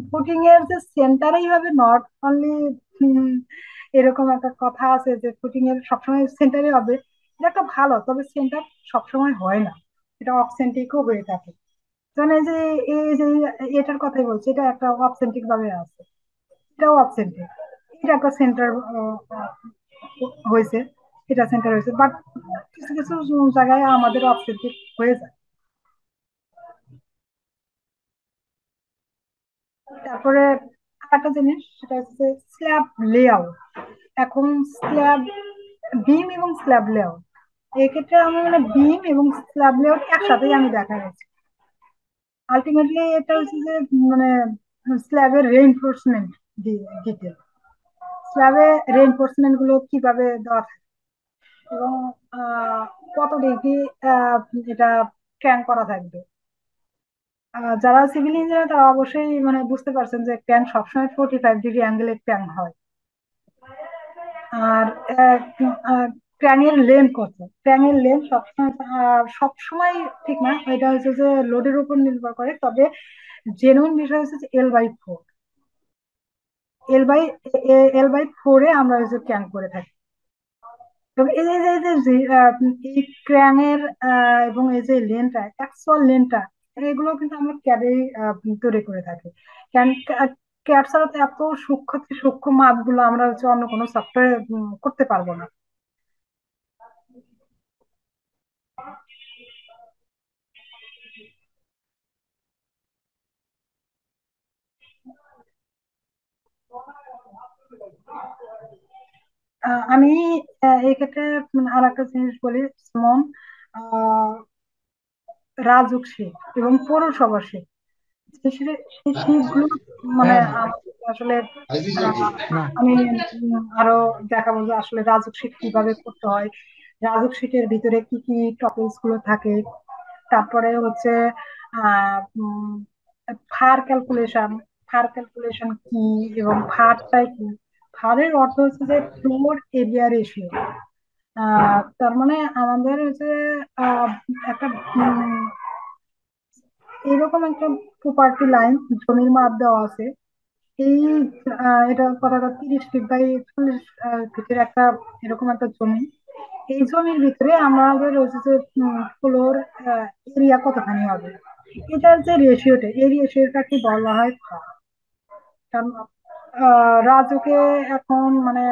ফুটিং এর যে সেন্টারেই হবে নট অনলি, এরকম একটা কথা আছে যে ফুটিং এর সবসময় সেন্টারে হবে, এটা একটা ভালো, তবে সেন্টার সবসময় হয় না, এটা অক্সেন্টিকও হয়ে থাকে। যেমন এই যে এটার কথাই বলছি, এটা একটা অপসেন্টিক ভাবে আছে, এটাও অপসেন্টিক, এটা একটা সেন্টার হয়েছে, এটা সেন্টার হয়েছে, বাট কিছু কিছু জায়গায় আমাদের অপসেন্টিক হয়ে যায়। তারপরে আরেকটা জিনিস সেটা হচ্ছে স্ল্যাব লেআউট। এখন স্ল্যাব বিম এবং স্ল্যাব লেআউট, এক্ষেত্রে আমি মানে বিম এবং স্ল্যাব লেআউট একসাথেই আমি দেখা গেছে। আলটিমেটলি এটা হচ্ছে যে মানে স্ল্যাবের রেইনফোর্সমেন্ট ডিটেল, স্ল্যাবে রেইনফোর্সমেন্ট গুলো কিভাবে দেওয়া থাকে এবং কত ডিগ্রি এটা ক্র্যাঙ্ক করা থাকবে। যারা সিভিল ইঞ্জিনিয়ার তারা অবশ্যই মানে বুঝতে পারছেন যে ক্র্যাঙ্ক সবসময় 45 ডিগ্রি অ্যাঙ্গেলে ক্র্যাঙ্ক হয়। আর ক্র্যাঙের লেন্থ কত, ক্র্যাঙের লেন্থ সবসময় সবসময় ঠিক না, এটা হচ্ছে যে লোডের উপর নির্ভর করে, তবে জেনুইন বিষয় হচ্ছে যে L/4, L/4 আমরা হচ্ছে ক্র্যাঙ্ক করে থাকি। তবে এই ক্র্যাঙের এবং এই যে লেনটা, অ্যাকচুয়াল লেনটা, এগুলো কিন্তু আমরা ক্যাডে তৈরি করে থাকি। কারণ ক্যাড ছাড়া তো এত সূক্ষ্ম সূক্ষ্ম মাপগুলো আমরা হচ্ছে অন্য কোনো সফটওয়্যারে করতে পারবো না। আমি এই ক্ষেত্রে আর একটা জিনিস বলি, যেমন আহ, রাজুক শীট এবং পৌরসভা শীট, সেই শীটগুলো মানে ম্যাম আমাদের আসলে না আমি আরো দেখাবো যে আসলে রাজুক শীট কিভাবে করতে হয়, রাজুক শীটের ভিতরে কি কি টপিকস গুলো থাকে। তারপরে হচ্ছে ফার ক্যালকুলেশন, ফার ক্যালকুলেশন কি এবং ফারটাই কি। ফারের অর্থ হচ্ছে যে ফ্লোর এরিয়া রেশিও। তার মানে আমাদের হচ্ছে আহ, একটা এরকম একটা প্রপার্টি লাইন জমির মাপ দেওয়া আছে, এই এটা কথাটা 30 ফিট বাই 40 ফিটের একটা এরকম একটা জমি, এই জমির ভিতরে আমাদের হচ্ছে যে ফ্লোর এরিয়া কতখানি হবে, এটার যে রেশিওটা, এই রেশিওটাকে বলা হয় ফার। কারণ রাজুকে এখন মানে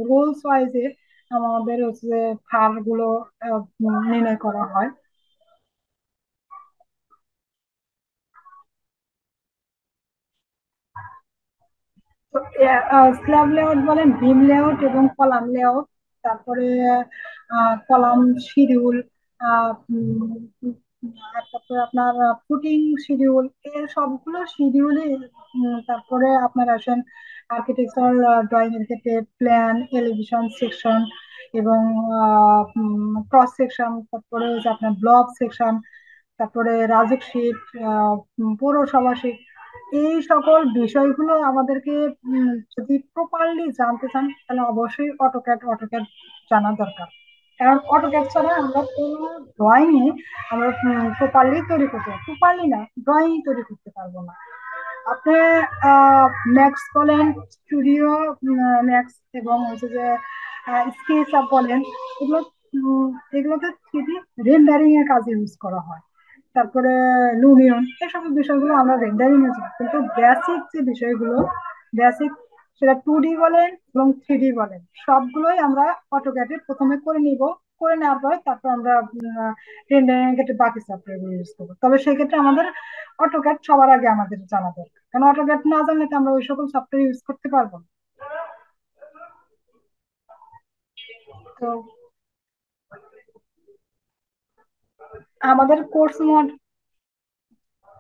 রুলস ওয়াইজে আমাদের হচ্ছে যে ফার গুলো নির্ণয় করা হয়। স্ল্যাব লেআউট বলেন, বিম লেআউট এবং কলাম লেআউট, তারপরে কলাম শিডিউল, আর তারপরে আপনার ফুটিং শিডিউল, এর সবগুলো শিডিউলে। তারপরে আপনার আসেন আর্কিটেকচারাল ড্রয়িং এর ক্ষেত্রে প্ল্যান, এলিভেশন সেকশন এবং ক্রস সেকশন, তারপরে হচ্ছে আপনার ব্লক সেকশন, তারপরে রাজুক শীট, পৌরসভা শীট। এই সকল বিষয়গুলো আমাদেরকে যদি প্রপারলি জানতে চান তাহলে অবশ্যই অটোক্যাড জানা দরকার। কারণ অটোক্যাড ছাড়া আমরা কোনো ড্রয়িং আমরা প্রপারলি তৈরি করতে পারবো, প্রপারলি না, ড্রয়িং তৈরি করতে পারবো না। আপনি ম্যাক্স বলেন, স্টুডিও ম্যাক্স এবং হচ্ছে যে স্কেচ আপ বলেন, এগুলো এগুলোতে থ্রিডি রেন্ডারিং এর কাজে ইউজ করা হয়। তারপরে লুমিয়ন, এই সকল বিষয়গুলো আমরা রেন্ডারিং এ যাই, কিন্তু বেসিক যে বিষয়গুলো, বেসিক, সেটা 2D বলেন এবং 3D বলেন, সবগুলোই আমরা অটোক্যাডে প্রথমে করে নিব। করে নেওয়ার পরে তারপর আমরা রেন্ডারিং এর ক্ষেত্রে বাকি সফটওয়্যার ইউজ করবো। তবে সেক্ষেত্রে আমাদের অটোক্যাড সবার আগে আমাদের জানা দরকার, কারণ অটোক্যাড না জানলে তো আমরা ওই সকল সফটওয়্যার ইউজ করতে পারবো না। তো আমাদের কোর্স মোড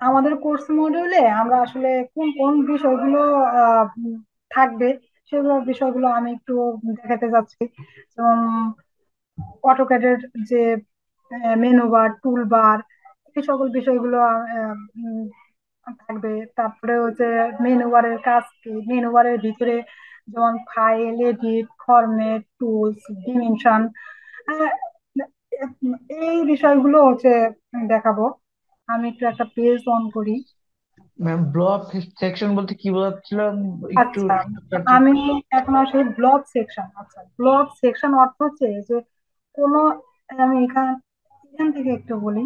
আমাদের কোর্স মডিউলে আমরা আসলে কোন কোন বিষয়গুলো থাকবে, সেগুলো বিষয়গুলো আমি একটু দেখাতে যাচ্ছি। যেমন অটোক্যাডের যে মেনু বার, টুল বার, এই সকল বিষয়গুলো থাকবে। তারপরে হচ্ছে মেনু বারের কাজ কি, মেনু বারের ভিতরে যেমন file, edit, format, tools, dimension, এই বিষয়গুলো হচ্ছে দেখাবো। আমি একটু একটা পেজ অন করি। ম্যাম, ব্লক সেকশন বলতে কি বোঝাচ্ছিলাম একটু আচ্ছা, কাটতে। আমি এখন আসি ব্লক সেকশন। আচ্ছা, ব্লক সেকশন অর্থ হচ্ছে যে কোনো, আমি এখান এখান থেকে একটু বলি,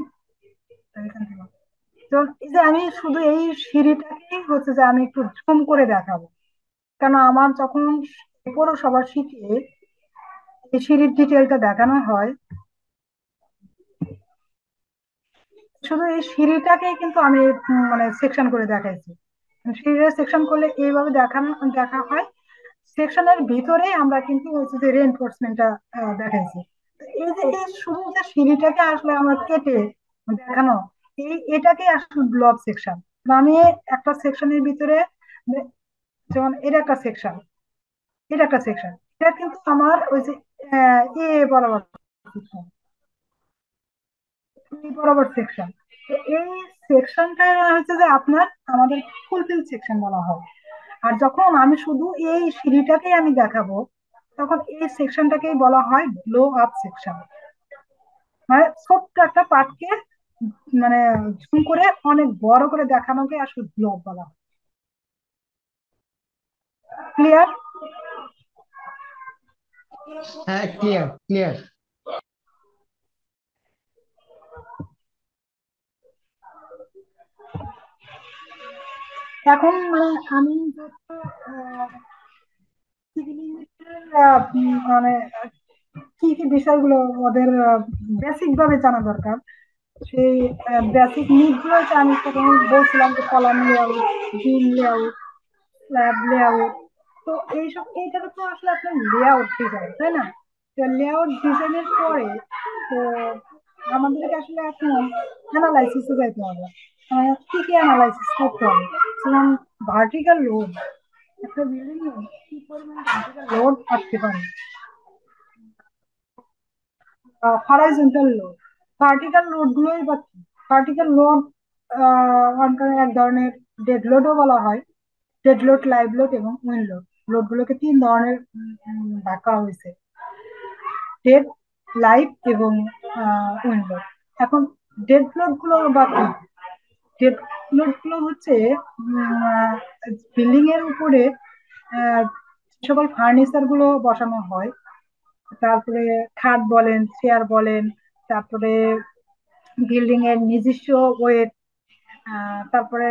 এখান থেকে। তো এই যে আমি শুধু এই সিঁড়িটাকেই হচ্ছে যে আমি একটু জুম করে দেখাবো, কেন আমার যখন পৌরসভার শীটে এই সিঁড়ির ডিটেলটা দেখানো হয়, শুধু এই সিঁড়িটাকেই কিন্তু আমি মানে সেকশন করে দেখাইছি। সিঁড়িটা সেকশন করলে এইভাবে দেখা হয়। সেকশনের ভিতরে আমরা কিন্তু হচ্ছে যে রেইনফোর্সমেন্টটা দেখাইছি। তো এই যে এই শুধু যে সিঁড়িটাকে আসলে আমরা কেটে দেখানো, এটাকে আসলে ব্লক সেকশন। আমি একটা সেকশনের ভিতরে যেমন এটা একটা সেকশন, এটা কিন্তু আমার ওই যে এ বরাবর section, এই বরাবর সেকশন। তো এই সেকশনটা হচ্ছে যে আপনার আমাদের ফুলফিল সেকশন বলা হয়। আর যখন আমি শুধু এই সিঁড়িটাকেই আমি দেখাবো, তখন এই সেকশনটাকেই বলা হয় ব্লো আপ সেকশন। মানে ছোট্ট একটা পার্টকে মানে জুম করে অনেক বড় করে দেখানোকে আসলে ব্লো আপ বলা হয়। ক্লিয়ার? হ্যাঁ, ক্লিয়ার ক্লিয়ার। এখন মানে আমি যত সিভিল ইঞ্জিনিয়ারিং মানে কি কি বিষয়গুলো ওদের বেসিক ভাবে জানা দরকার, সেই বেসিক নিড গুলো আমি তখন বলছিলাম যে কলাম লেআউট, বিম লেআউট, স্ল্যাব লেআউট। তো এইটাকে তো আসলে আপনার লেআউট ডিজাইন, তাই না? লেআউট ডিজাইনের পরে তো আমাদেরকে আসলে এখন অ্যানালাইসিসে যাইতে হবে। কি কি অ্যানালাইসিস করতে হবে? যেমন ভার্টিক্যাল লোড, একটা বিল্ডিং এ কি পরিমাণ ভার্টিক্যাল লোড আসতে পারে, হরাইজন্টাল লোড, ভার্টিক্যাল লোড গুলোই বা কি? ভার্টিক্যাল লোড এক ধরনের ডেড লোডও বলা হয়। ডেড লোড, লাইভ লোড এবং উইন্ড লোড। লোড গুলোকে 3 ধরনের ভাগ করা হয়েছে: ডেড, লাইভ এবং উইন্ড লোড। এখন ডেড লোড গুলো বা কি? ডেড লোড গুলো হচ্ছে বিল্ডিং এর উপরে যে সকল ফার্নিচার গুলো বসানো হয়, তারপরে খাট বলেন, চেয়ার বলেন, তারপরে বিল্ডিং এর নিজস্ব ওয়েট, তারপরে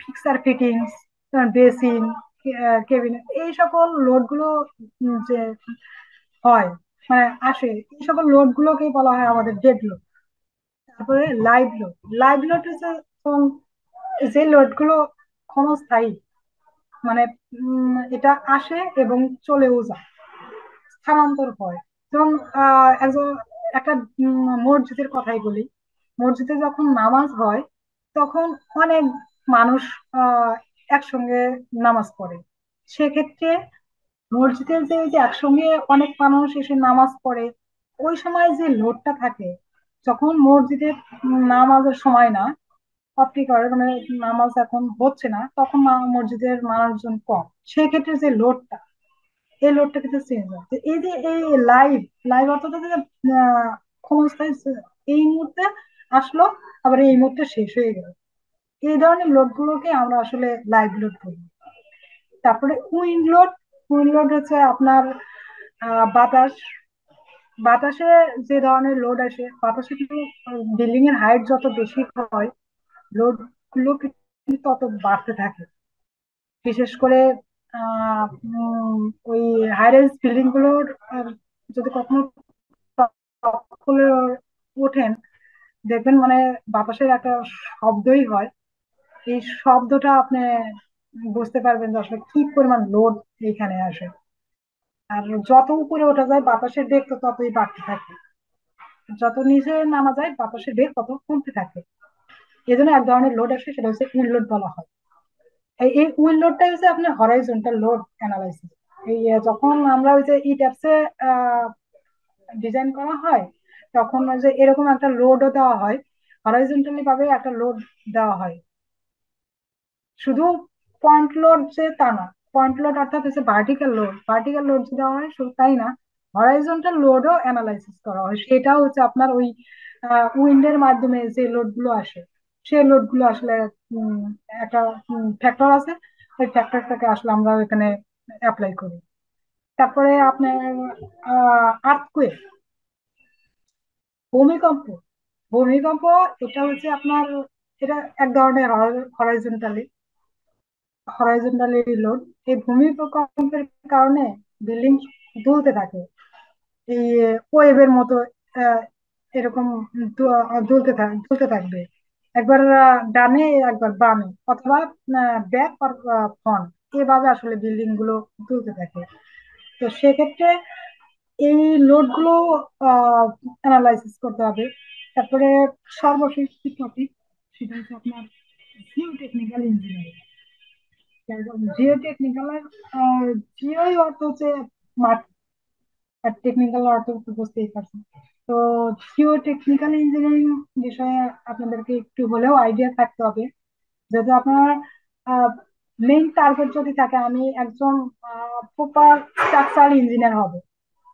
ফিক্সার ফিটিংস, বেসিন, কেবিন, এই সকল লোড গুলো যে হয়, মানে আসে, এই সকল লোড গুলোকেই বলা হয় আমাদের ডেড লোড। তারপরে লাইভ লোড। লাইভ লোড হচ্ছে যে লোড গুলো ক্ষণস্থায়ী, মানে এটা আসে এবং চলেও যায়, স্থানান্তর হয়। যেমন একজন একটা মসজিদের কথাই বলি। মসজিদে যখন নামাজ হয় তখন অনেক মানুষ আহ একসঙ্গে নামাজ পড়ে। সেক্ষেত্রে মসজিদের যে একসঙ্গে অনেক মানুষ এসে নামাজ পড়ে, ওই সময় যে লোডটা থাকে, যখন মসজিদের নামাজের সময় না, অপ্টি করে মানে নামাজ এখন হচ্ছে না, তখন মসজিদের মানুষজন কম, সেক্ষেত্রে যে লোডটা, এই লোডটা কিন্তু চেঞ্জ হয়। তো এই যে এই লাইভ লাইভ অর্থাৎ যে ক্ষণস্থায়ী এই মুহূর্তে আসলো, আবার এই মুহূর্তে শেষ হয়ে গেল, এই ধরনের লোড গুলোকে আমরা আসলে লাইভ লোড বলি। তারপরে উইন্ড লোড। উইন্ড লোড হচ্ছে আপনার বাতাস, বাতাসে যে ধরনের লোড আসে, বাতাসে কিন্তু বিল্ডিং এর হাইট যত বেশি হয়, লোড গুলো কিন্তু তত বাড়তে থাকে। বিশেষ করে ওই হাই রাইজ বিল্ডিং গুলোর যদি কখনো top floor ওঠেন, দেখবেন মানে বাতাসের একটা শব্দই হয়। এই শব্দটা আপনি বুঝতে পারবেন যে আসলে কি পরিমাণ লোড এখানে আসে। আর যত উপরে ওঠা যায় বাতাসের বেগ তো ততই বাড়তে থাকে, যত নিচে নামা যায় বাতাসের বেগ তত কমতে থাকে। এই জন্য এক ধরনের লোড আসে, সেটা হচ্ছে উইন্ড লোড বলা হয়। এই উইন্ড লোডটাই হচ্ছে আপনার হরাইজন্টাল লোড অ্যানালাইসিস। এই যখন আমরা ওই যে ই ট্যাপসে ডিজাইন করা হয়, তখন ওই যে এরকম একটা লোডও দেওয়া হয়, হরাইজন্টালি ভাবে একটা লোড দেওয়া হয়। শুধু পয়েন্ট লোড যে তা না, পয়েন্ট লোড অর্থাৎ হচ্ছে ভার্টিক্যাল লোড, ভার্টিক্যাল লোড যে দেওয়া হয় শুধু তাই না, হরাইজন্টাল লোডও অ্যানালাইসিস করা হয়। সেটাও হচ্ছে আপনার ওই উইন্ডের মাধ্যমে যে লোড গুলো আসে, সেই লোড গুলো আসলে উম, একটা ফ্যাক্টর আছে, ওই ফ্যাক্টরটাকে আসলে আমরা এখানে অ্যাপ্লাই করি। তারপরে আপনার আর্থকুয়েক, ভূমিকম্প। ভূমিকম্প এটা হচ্ছে আপনার, এটা এক ধরনের হরাইজন্টালি হরাইজন্টালি লোড। এই ভূমিকম্পের কারণে বিল্ডিং দুলতে থাকে, এই ওয়েভের মতো আহ, এরকম দুলতে থাকবে, একবার ডানে একবার বামে, অথবা ব্যাক আর ফ্রন্ট, এভাবে আসলে বিল্ডিং গুলো দুলতে থাকে। তো সেক্ষেত্রে এই লোড গুলো অ্যানালাইসিস করতে হবে। তারপরে সর্বশেষ যে টপিক, সেটা হচ্ছে আপনার জিও টেকনিক্যাল ইঞ্জিনিয়ারিং। জিও টেকনিক্যালের জিওই অর্থ হচ্ছে মাঠ, আর টেকনিক্যাল অর্থ তো বুঝতেই পারছেন। তো জিও টেকনিক্যাল ইঞ্জিনিয়ারিং বিষয়ে আপনাদেরকে একটু হলেও আইডিয়া থাকতে হবে। যদি আপনার মেইন টার্গেট যদি থাকে আমি একজন প্রপার স্ট্রাকচারাল ইঞ্জিনিয়ার হব,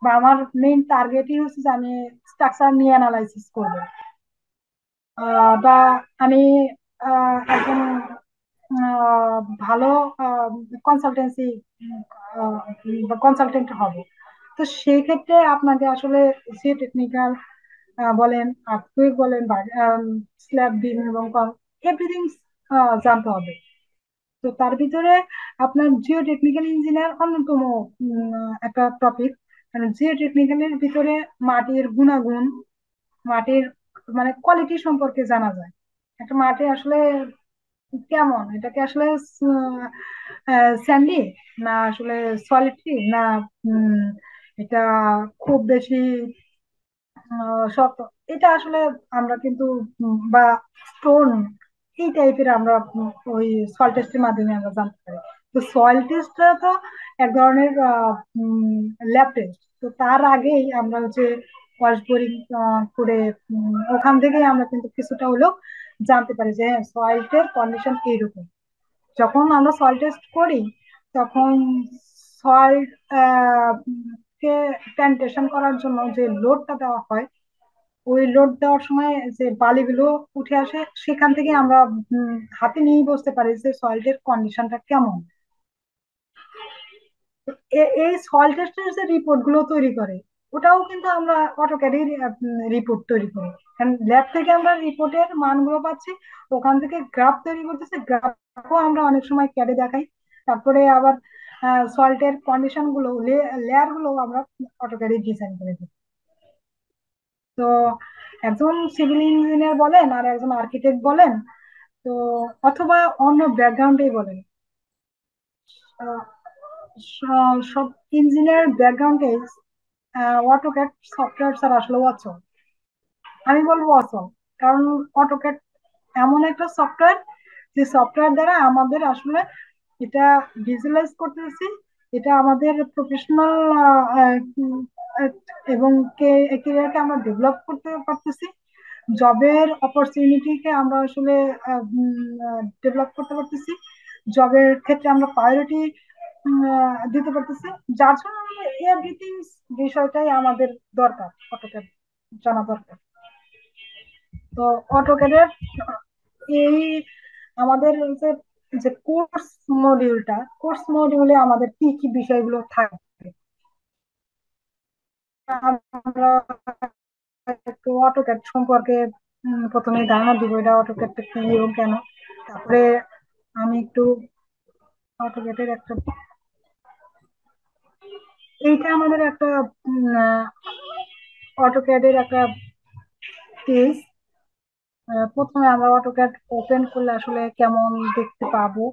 বা আমার মেইন টার্গেটই হচ্ছে যে আমি স্ট্রাকচার নিয়ে অ্যানালাইসিস করবো, বা আমি একজন ভালো কনসালটেন্সি বা কনসালটেন্ট হব, তো সেই ক্ষেত্রে আপনাকে আসলে যে টেকনিক্যাল বলেন, আর্থকুয়েক বলেন, বা স্ল্যাব বিম এবং এভরিথিং জানতে হবে। তো তার ভিতরে আপনার জিও টেকনিক্যাল ইঞ্জিনিয়ার অন্যতম একটা টপিক। কারণ জিও টেকনিক্যালের ভিতরে মাটির গুণাগুণ, মাটির মানে কোয়ালিটি সম্পর্কে জানা যায়। একটা মাটি আসলে কেমন, এটাকে আসলে স্যান্ডি, না আসলে সলিড, না উম, এটা খুব বেশি শক্ত, এটা আসলে আমরা কিন্তু বা স্টোন, এই টাইপের আমরা ওই সয়েল টেস্টের মাধ্যমে আমরা জানতে পারি। তো সয়েল টেস্টটা তো এক ধরনের ল্যাব টেস্ট। তো তার আগেই আমরা হচ্ছে ওয়াশ বোরিং করে ওখান থেকেই আমরা কিন্তু কিছুটা হলেও জানতে পারি যে হ্যাঁ সয়েলটের কন্ডিশন এইরকম। যখন আমরা সয়েল টেস্ট করি তখন সয়েল কে প্ল্যান্টেশন করার জন্য যে লোডটা দেওয়া হয়, ওই লোড দেওয়ার সময় যে বালিগুলো উঠে আসে, সেখান থেকে আমরা হাতে নিয়ে বুঝতে পারি যে সয়েলের কন্ডিশনটা কেমন। তো এই সয়েল টেস্টের যে রিপোর্ট গুলো তৈরি করে, ওটাও কিন্তু আমরা অটোক্যাডে রিপোর্ট তৈরি করি। কারণ ল্যাব থেকে আমরা রিপোর্টের মানগুলো পাচ্ছি, ওখান থেকে গ্রাফ তৈরি করতেছি, গ্রাফও আমরা অনেক সময় ক্যাডে দেখাই। তারপরে আবার সল্টের কন্ডিশন গুলো, লেয়ার গুলো আমরা অটোক্যাডে ডিজাইন করে দিই। তো একজন সিভিল ইঞ্জিনিয়ার বলেন আর একজন আর্কিটেক্ট বলেন, তো অথবা অন্য ব্যাকগ্রাউন্ডেই বলেন, আহ, সব ইঞ্জিনিয়ার ব্যাকগ্রাউন্ডে অটোক্যাড সফটওয়্যার স্যার আসলে অচল। আমি বলবো অচল, কারণ অটোক্যাড এমন একটা সফটওয়্যার যে সফটওয়্যার দ্বারা আমাদের আসলে এটা ভিজুয়ালাইজ করতেছি, এটা আমাদের প্রফেশনাল এবং ক্যারিয়ারকে আমরা ডেভেলপ করতে পারতেছি, জবের অপরচুনিটিকে আমরা আসলে ডেভেলপ করতে পারতেছি, জবের ক্ষেত্রে আমরা প্রায়োরিটি দিতে পারতেছি, যার জন্য এভরিথিং বিষয়টাই আমাদের দরকার, অটোক্যাড জানা দরকার। তো অটোক্যাডের এই আমাদের যে যে কোর্স মডিউলে আমাদের কি কি বিষয়গুলো থাকবে, আমরা একটু অটোক্যাড সম্পর্কে প্রথমে ধারণা দিব, এটা অটোক্যাডটা কি এবং কেন। তারপরে আমি একটু অটোক্যাডের একটা, এইটা আমাদের একটা অটোক্যাডের একটা পেজ। প্রথমে আমরা অটোক্যাড ওপেন করলে আসলে কেমন দেখতে পাবো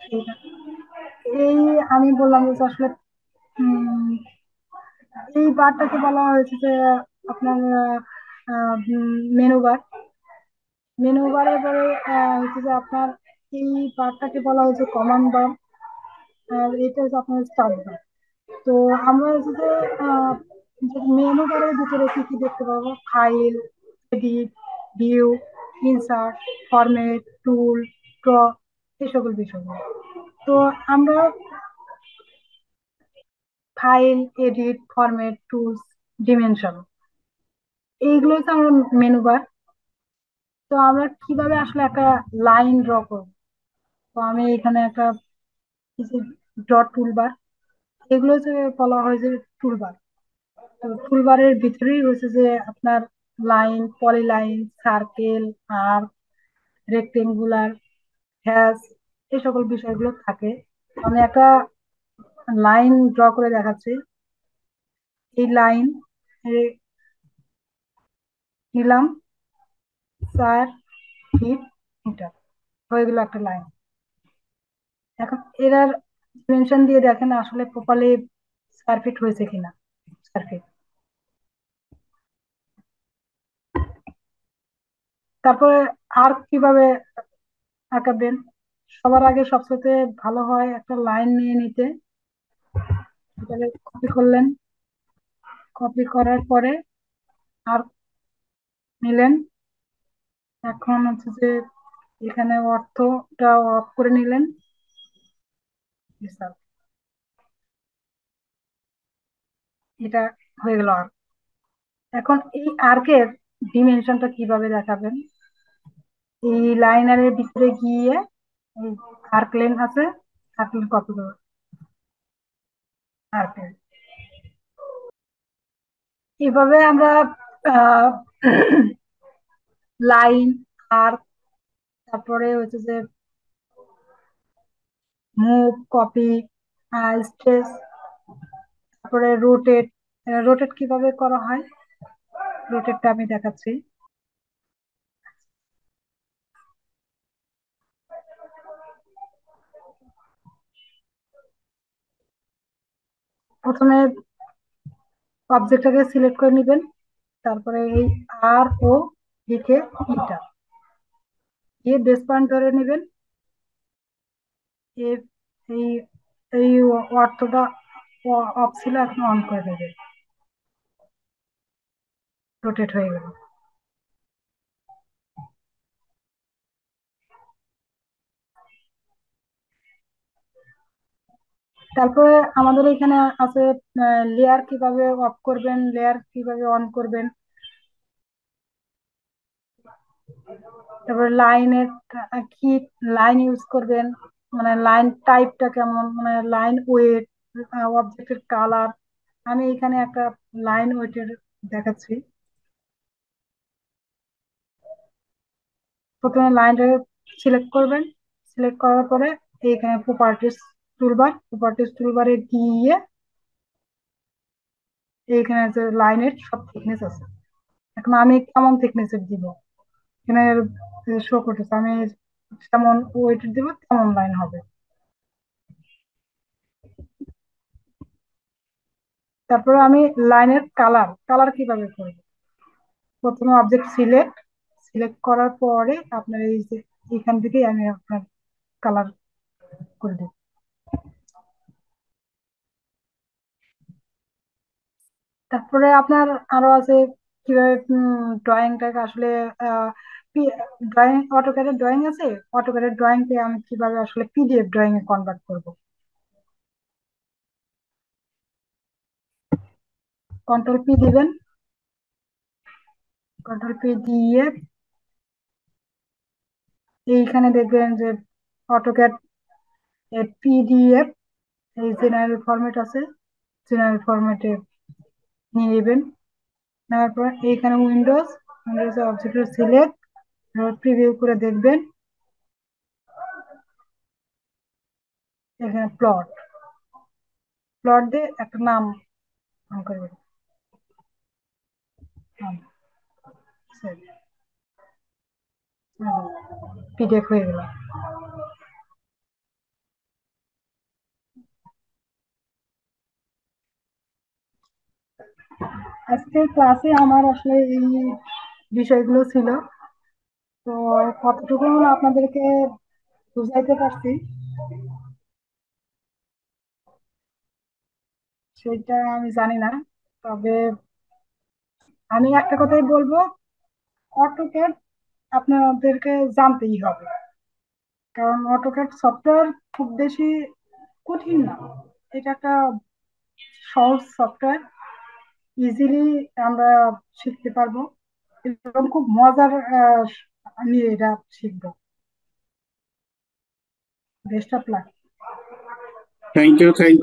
সেটা। এই আমি বললাম যে আসলে উম, এই বারটাকে বলা হয়েছে যে আপনার মেনু বার। মেনু বারে পরে হচ্ছে যে আপনার এই বারটাকে বলা হয়েছে কমান্ড বার, আর এটা হচ্ছে আপনার স্টার্ট বার। তো আমরা হচ্ছে যে মেনু বারের ভিতরে কি কি দেখতে পাবো, file, edit, view, insert, format, tool, draw, এই সকল বিষয়গুলো। তো আমরা file, edit, format, tools, dimension, এইগুলো হচ্ছে আমরা মেনু বার। তো আমরা কিভাবে আসলে একটা লাইন ড্র করব, তো আমি এখানে একটা ডট টুলবার, এগুলো হচ্ছে বলা হয় যে টুলবার। তো টুলবারের ভিতরেই হচ্ছে যে আপনার line, polyline, circle, arc, rectangular, hash, এই সকল বিষয়গুলো থাকে। আমি একটা লাইন ড্র করে দেখাচ্ছি। এই লাইন নিলাম 4 ফিট মিটার, হয়ে গেল একটা লাইন। এখন এটার ডিমেনশন দিয়ে দেখেন আসলে প্রপারলি 4 ফিট হয়েছে কিনা। 4 ফিট। তারপরে আর কিভাবে আঁকাবেন, সবার আগে সবচেয়ে ভালো হয় একটা লাইন নিয়ে নিতে। এটাকে কপি করলেন, কপি করার পরে আর নিলেন। এখন হচ্ছে যে এখানে অর্থটা অফ করে নিলেন। স্যার, এটা হয়ে গেল আর। এখন এই আর্কের ডিমেনশনটা কিভাবে দেখাবেন, এই লাইনারের ভিতরে গিয়ে এই আর্ক লেন আছে, আর্ক লেন কপি করুন। আর্ক লেন এভাবে আমরা লাইন, আর্ক, তারপরে হচ্ছে যে মুভ, কপি, স্ট্রেস, তারপরে রোটেট। রোটেট কিভাবে করা হয়, রোটেটটা আমি দেখাচ্ছি। প্রথমে অবজেক্টটাকে সিলেক্ট করে নেবেন, তারপরে এই আর ও লিখে ইন্টার দিয়ে বেস পয়েন্ট ধরে নেবেন। এই এই এই অর্থটা অফ ছিল, এখন অন করে দেবেন। রোটেট হয়ে গেল। তারপরে আমাদের এখানে আছে লেয়ার কিভাবে অফ করবেন, লেয়ার কিভাবে অন করবেন। তারপরে লাইনের কি লাইন ইউজ করবেন, মানে লাইন টাইপটা কেমন, মানে লাইন ওয়েট, অবজেক্টের কালার। আমি এখানে একটা লাইন ওয়েটের দেখাচ্ছি। প্রথমে লাইনটা সিলেক্ট করবেন, সিলেক্ট করার পরে এইখানে প্রপার্টিস টুলবারে গিয়ে এইখানে যে লাইনের সব থিকনেস আছে। এখন আমি কেমন থিকনেসের দিব, এখানে শো করতেছে, আমি যেমন ওয়েট দিব তেমন লাইন হবে। তারপরে আমি লাইনের কালার কালার কিভাবে করব? প্রথমে অবজেক্ট সিলেক্ট সিলেক্ট করার পরে আপনার এই যে এখান থেকে আমি আপনার কালার করে দেব। তারপরে আপনার আরো আছে কিভাবে ড্রয়িংটাকে আসলে ড্রয়িং, অটোক্যাডের ড্রয়িং আছে, অটোক্যাডের ড্রয়িং কে আমি কিভাবে আসলে পিডিএফ ড্রয়িং এ কনভার্ট করব। কন্ট্রোল পি দিবেন, কন্ট্রোল পি দিয়ে এইখানে দেখবেন যে অটোক্যাড পিডিএফ এই জেনারেল ফরম্যাট আছে, জেনারেল ফরম্যাটে নিয়ে নেবেন। নেওয়ার পর এইখানে উইন্ডোজ অবজেক্ট সিলেক্ট, প্রিভিউ করে দেখবেন এখানে প্লট প্লট দিয়ে একটা নাম করবেন, পিডিএফ হয়ে গেল। আজকের ক্লাসে আমার আসলে এই বিষয়গুলো ছিল, তো কতটুকু আপনাদেরকে বুঝাইতে পারছি সেটা আমি জানি না, তবে আমি একটা কথাই বলবো, অটোক্যাড আপনাদেরকে জানতেই হবে, কারণ অটোক্যাড সফটওয়্যার খুব বেশি কঠিন না, এটা একটা সহজ সফটওয়্যার, ইজিলি আমরা শিখতে পারবো এবং খুব মজার নিয়ে এটা শিখবো। Best of luck. Thank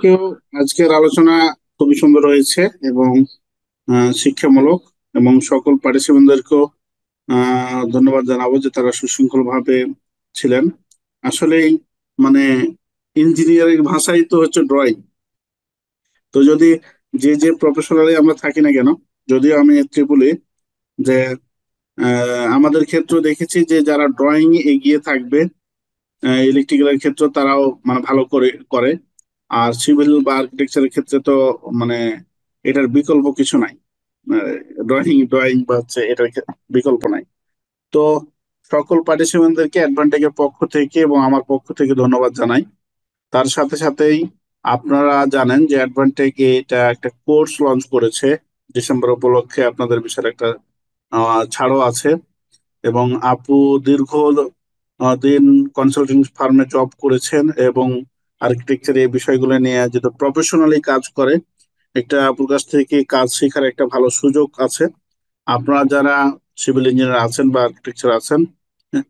you. আজকের আলোচনা খুবই সুন্দর হয়েছে এবং শিক্ষামূলক, এবং সকল পার্টিসিপেন্টদেরকেও ধন্যবাদ জানাবো যে তারা সুশৃঙ্খল ভাবে ছিলেন। আসলেই মানে ইঞ্জিনিয়ারিং ভাষাই তো হচ্ছে ড্রয়িং। তো যদি যে যে প্রফেশনালি আমরা থাকি না কেন, যদিও আমি বলি যে আমাদের ক্ষেত্রে দেখেছি যে যারা ড্রয়িং এগিয়ে থাকবে, ইলেকট্রিক্যালের ক্ষেত্রে তারাও মানে ভালো করে করে, আর সিভিল বা আর্কিটেকচারের ক্ষেত্রে তো মানে এটার বিকল্প কিছু নাই। ড্রয়িং ড্রয়িং বা হচ্ছে এটার বিকল্প নাই। তো সকল পার্টিসিপেন্টদেরকে অ্যাডভান্টেজের পক্ষ থেকে এবং আমার পক্ষ থেকে ধন্যবাদ জানাই। তার সাথে সাথেই আপনারা জানেন যে অ্যাডভান্টেজ এটা একটা কোর্স লঞ্চ করেছে ডিসেম্বর উপলক্ষে, আপনাদের বিষয়ে একটা ছাড়ও আছে। এবং আপু দীর্ঘ দিন কনসালটিং ফার্মে জব করেছেন এবং আর্কিটেকচার এই বিষয়গুলো নিয়ে যেহেতু প্রফেশনালি কাজ করে, একটা আপুর কাছ থেকে কাজ শেখার একটা ভালো সুযোগ আছে। আপনারা যারা সিভিল ইঞ্জিনিয়ার আছেন বা আর্কিটেকচার আছেন, হ্যাঁ,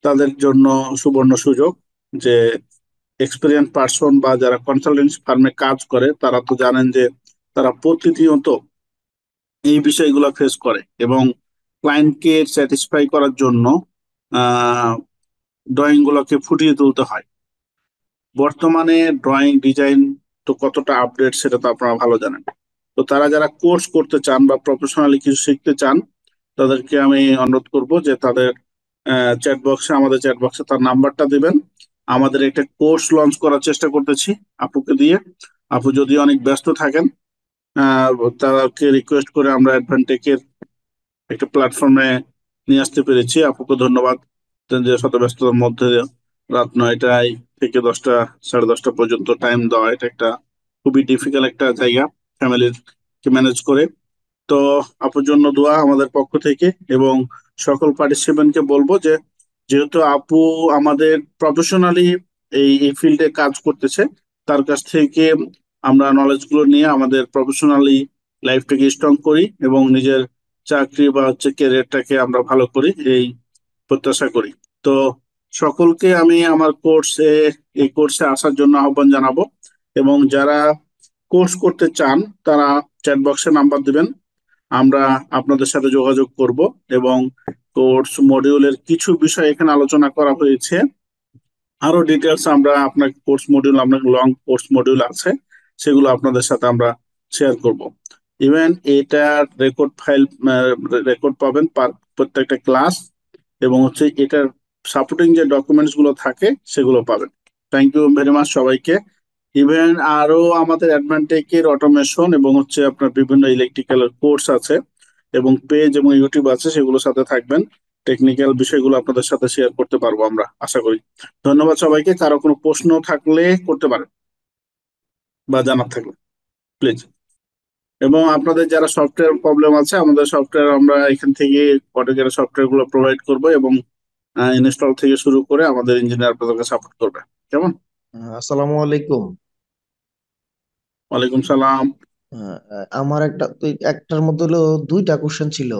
তাদের জন্য সুবর্ণ সুযোগ যে এক্সপিরিয়েন্স পার্সন বা যারা কনসালটেন্সি ফার্মে কাজ করে তারা তো জানেন যে তারা প্রতিনিয়ত এই বিষয়গুলো ফেস করে এবং ক্লায়েন্টকে স্যাটিসফাই করার জন্য ড্রয়িং গুলোকে ফুটিয়ে তুলতে হয়। বর্তমানে ড্রয়িং ডিজাইন তো কতটা আপডেট সেটা তো আপনারা ভালো জানেন। তো তারা যারা কোর্স করতে চান বা প্রফেশনালি কিছু শিখতে চান, তাদেরকে আমি অনুরোধ করব যে তাদের আমাদের চ্যাট বক্সে তার নাম্বারটা দিবেন। আমাদের একটা কোর্স লঞ্চ করার চেষ্টা করতেছি আপুকে দিয়ে। আপু যদি অনেক ব্যস্ত থাকেন, আহ তাদেরকে রিকোয়েস্ট করে আমরা অ্যাডভান্টেজের একটা প্ল্যাটফর্মে নিয়ে আসতে পেরেছি। আপুকে ধন্যবাদ যে শত ব্যস্ততার মধ্যে রাত 9টায় থেকে 10টা 10:30 পর্যন্ত টাইম দেওয়া, এটা একটা খুবই ডিফিকাল্ট একটা জায়গা ফ্যামিলির কে ম্যানেজ করে। তো আপুর জন্য দোয়া আমাদের পক্ষ থেকে, এবং সকল পার্টিসিপেন্টকে বলবো যে যেহেতু আপু আমাদের প্রফেশনালি এই ফিল্ডে কাজ করতেছে, তার কাছ থেকে আমরা নলেজ গুলো নিয়ে আমাদের প্রফেশনালি লাইফটাকে স্ট্রং করি এবং নিজের চাকরি বা হচ্ছে ক্যারিয়ারটাকে আমরা ভালো করি এই প্রত্যাশা করি। তো সকলকে আমি আমার এই কোর্সে আসার জন্য আহ্বান জানাবো, এবং যারা কোর্স করতে চান তারা চ্যাট বক্সে নাম্বার দিবেন, আমরা আপনাদের সাথে যোগাযোগ করব। এবং কোর্স মডিউলের কিছু বিষয় এখানে আলোচনা করা হয়েছে, আরো ডিটেলস আমরা আপনার কোর্স মডিউল, আপনার লং কোর্স মডিউল আছে, সেগুলো আপনাদের সাথে আমরা শেয়ার করব। ইভেন এটার রেকর্ড পাবেন প্রত্যেকটা ক্লাস, এবং হচ্ছে এটার সাপোর্টিং যে ডকুমেন্টস গুলো থাকে সেগুলো পাবেন। থ্যাংক ইউ ভেরি মাচ সবাইকে। ইভেন আরো আমাদের অ্যাডভান্টেকের অটোমেশন এবং হচ্ছে আপনার বিভিন্ন ইলেকট্রিক্যাল কোর্স আছে এবং পেজ এবং ইউটিউব আছে, সেগুলোর সাথে থাকবেন। টেকনিক্যাল বিষয়গুলো আপনাদের সাথে শেয়ার করতে পারবো আমরা, আশা করি। ধন্যবাদ সবাইকে। কারো কোনো প্রশ্ন থাকলে করতে পারেন বা জানার থাকলে প্লিজ। এবং আপনাদের যারা সফটওয়্যার প্রবলেম আছে, আমাদের সফটওয়্যার আমরা এখান থেকে অটোক্যাড সফটওয়্যার গুলো প্রোভাইড করবো এবং ইনস্টল থেকে শুরু করে আমাদের ইঞ্জিনিয়ার আপনাদেরকে সাপোর্ট করবে। কেমন? আসসালামু আলাইকুম। ওয়ালাইকুম সালাম। আমার একটার মধ্যে হলো দুইটা কোশ্চেন ছিল।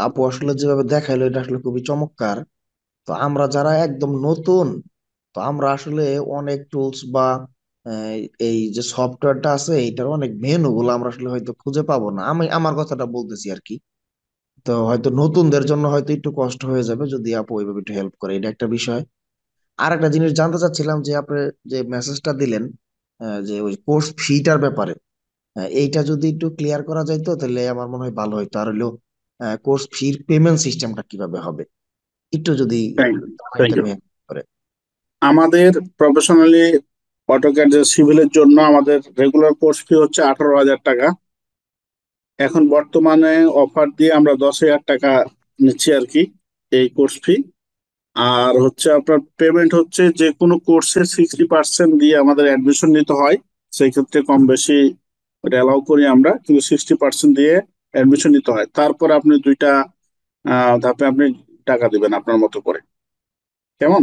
আপু আসলে যেভাবে দেখাইলো এটা আসলে খুবই চমৎকার। তো আমরা যারা একদম নতুন, তো আমরা আসলে অনেক টুলস বা আহ, এই যে সফটওয়্যারটা আছে এইটার অনেক মেনু গুলো আমরা আসলে হয়তো খুঁজে পাবো না। আমি আমার কথাটা বলতেছি আর কি। তো হয়তো নতুনদের জন্য হয়তো একটু কষ্ট হয়ে যাবে যদি আপু ওইভাবে একটু হেল্প করে, এটা একটা বিষয়। আর একটা জিনিস জানতে চাচ্ছিলাম যে আপনি যে মেসেজটা দিলেন, যে ওই কোর্স ফিটার ব্যাপারে, এইটা যদি একটু ক্লিয়ার করা যাইতো তাহলে আমার মনে হয় ভালো হইতো। আর হলো কোর্স ফির পেমেন্ট সিস্টেমটা কিভাবে হবে একটু যদি থ্যাংক ইউ। থ্যাংক জানাইতেন ইউ। আমি help করে। আমাদের প্রফেশনালি অটোক্যাড সিভিলের জন্য আমাদের রেগুলার কোর্স ফি হচ্ছে 18,000 টাকা। এখন বর্তমানে অফার দিয়ে আমরা 10,000 টাকা নিচ্ছি আর কি, এই কোর্স ফি। আর হচ্ছে আপনার পেমেন্ট হচ্ছে যে কোনো কোর্সে 60% দিয়ে আমাদের অ্যাডমিশন নিতে হয়। সেই ক্ষেত্রে কম বেশি এটা অ্যালাউ করি আমরা, কিন্তু 60% দিয়ে অ্যাডমিশন নিতে হয়। তারপর আপনি দুইটা ধাপে আপনি টাকা দিবেন আপনার মতো করে। কেমন?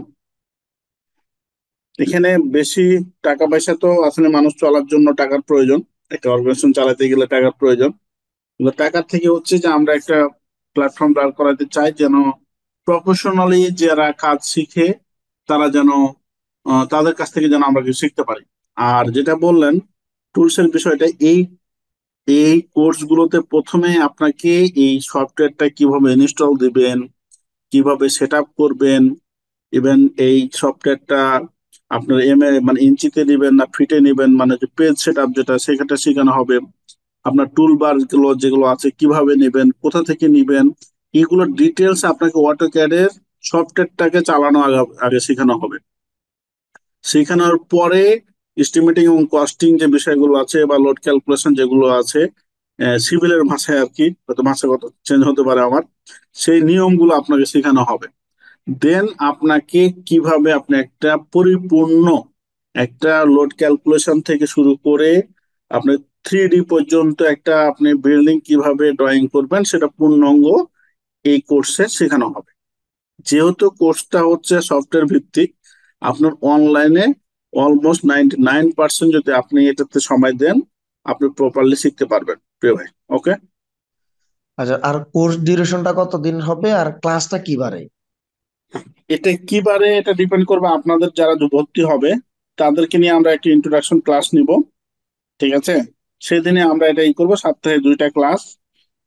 এখানে বেশি টাকা পয়সা তো আসলে মানুষ চলার জন্য টাকার প্রয়োজন, একটা অর্গানাইজেশন চালাতে গেলে টাকার প্রয়োজন। কিন্তু টাকার থেকে হচ্ছে যে আমরা একটা প্ল্যাটফর্ম দাঁড় করাতে চাই যেন প্রফেশনালি যারা কাজ শিখে তারা যেন তাদের কাছ থেকে যেন আমরা কিছু শিখতে পারি। আর যেটা বললেন টুলস এর বিষয়টা, এই এই কোর্স গুলোতে প্রথমে আপনাকে এই সফটওয়্যারটা কিভাবে ইনস্টল দিবেন, কিভাবে সেট আপ করবেন, ইভেন এই সফটওয়্যারটা আপনার মানে ইঞ্চিতে নিবেন না ফিটে নিবেন, মানে যে পেজ সেট আপ যেটা সেখানটা শেখানো হবে। আপনার টুল বার গুলো যেগুলো আছে কিভাবে নেবেন, কোথা থেকে নিবেন, এগুলো ডিটেলস আপনাকে অটোক্যাডের সফটওয়্যারটাকে চালানো আগে আগে শেখানো হবে। শেখানোর পরে এস্টিমেটিং এবং কস্টিং যে বিষয়গুলো আছে বা লোড ক্যালকুলেশন যেগুলো আছে সিভিলের ভাষায় আর কি, হয়তো ভাষাগত চেঞ্জ হতে পারে আমার, সেই নিয়মগুলো আপনাকে শেখানো হবে। দেন আপনাকে কিভাবে আপনি একটা পরিপূর্ণ একটা লোড ক্যালকুলেশন থেকে শুরু করে আপনি 3D পর্যন্ত একটা আপনি বিল্ডিং কিভাবে ড্রয়িং করবেন সেটা পূর্ণাঙ্গ এই কোর্সে শেখানো হবে। যেহেতু কোর্সটা হচ্ছে সফটওয়্যার ভিত্তিক, আপনার অনলাইনে অলমোস্ট 99% যদি আপনি এটাতে সময় দেন আপনি প্রপারলি শিখতে পারবেন প্রিয় ভাই। ওকে। আচ্ছা, আর কোর্স ডিউরেশনটা কতদিন হবে আর ক্লাসটা কি বারে? এটা কিবারে এটা ডিপেন্ড করবে আপনাদের যারা ভর্তি হবে তাদেরকে নিয়ে আমরা একটা ইন্ট্রোডাকশন ক্লাস নিব, ঠিক আছে? সেদিনে আমরা এটা করবো, সপ্তাহে 2টা ক্লাস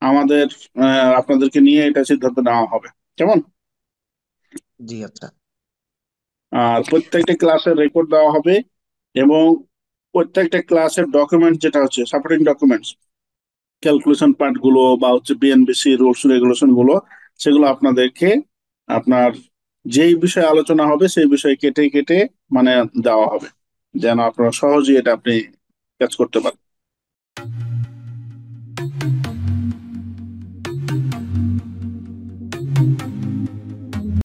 আমাদের আপনাদেরকে নিয়ে এটা সিদ্ধান্ত নেওয়া হবে। কেমন? জি আচ্ছা। আর প্রত্যেকটা ক্লাসের রেকর্ড দেওয়া হবে এবং প্রত্যেকটা ক্লাসের ডকুমেন্ট যেটা হচ্ছে সাপোর্টিং ডকুমেন্টস, ক্যালকুলেশন পার্ট গুলো বা হচ্ছে বিএনবিসি রুলস রেগুলেশন গুলো, সেগুলো আপনাদেরকে আপনার যেই বিষয়ে আলোচনা হবে সেই বিষয়ে কেটে কেটে মানে দেওয়া হবে, যেন আপনারা সহজেই এটা আপনি কাজ করতে পারেন।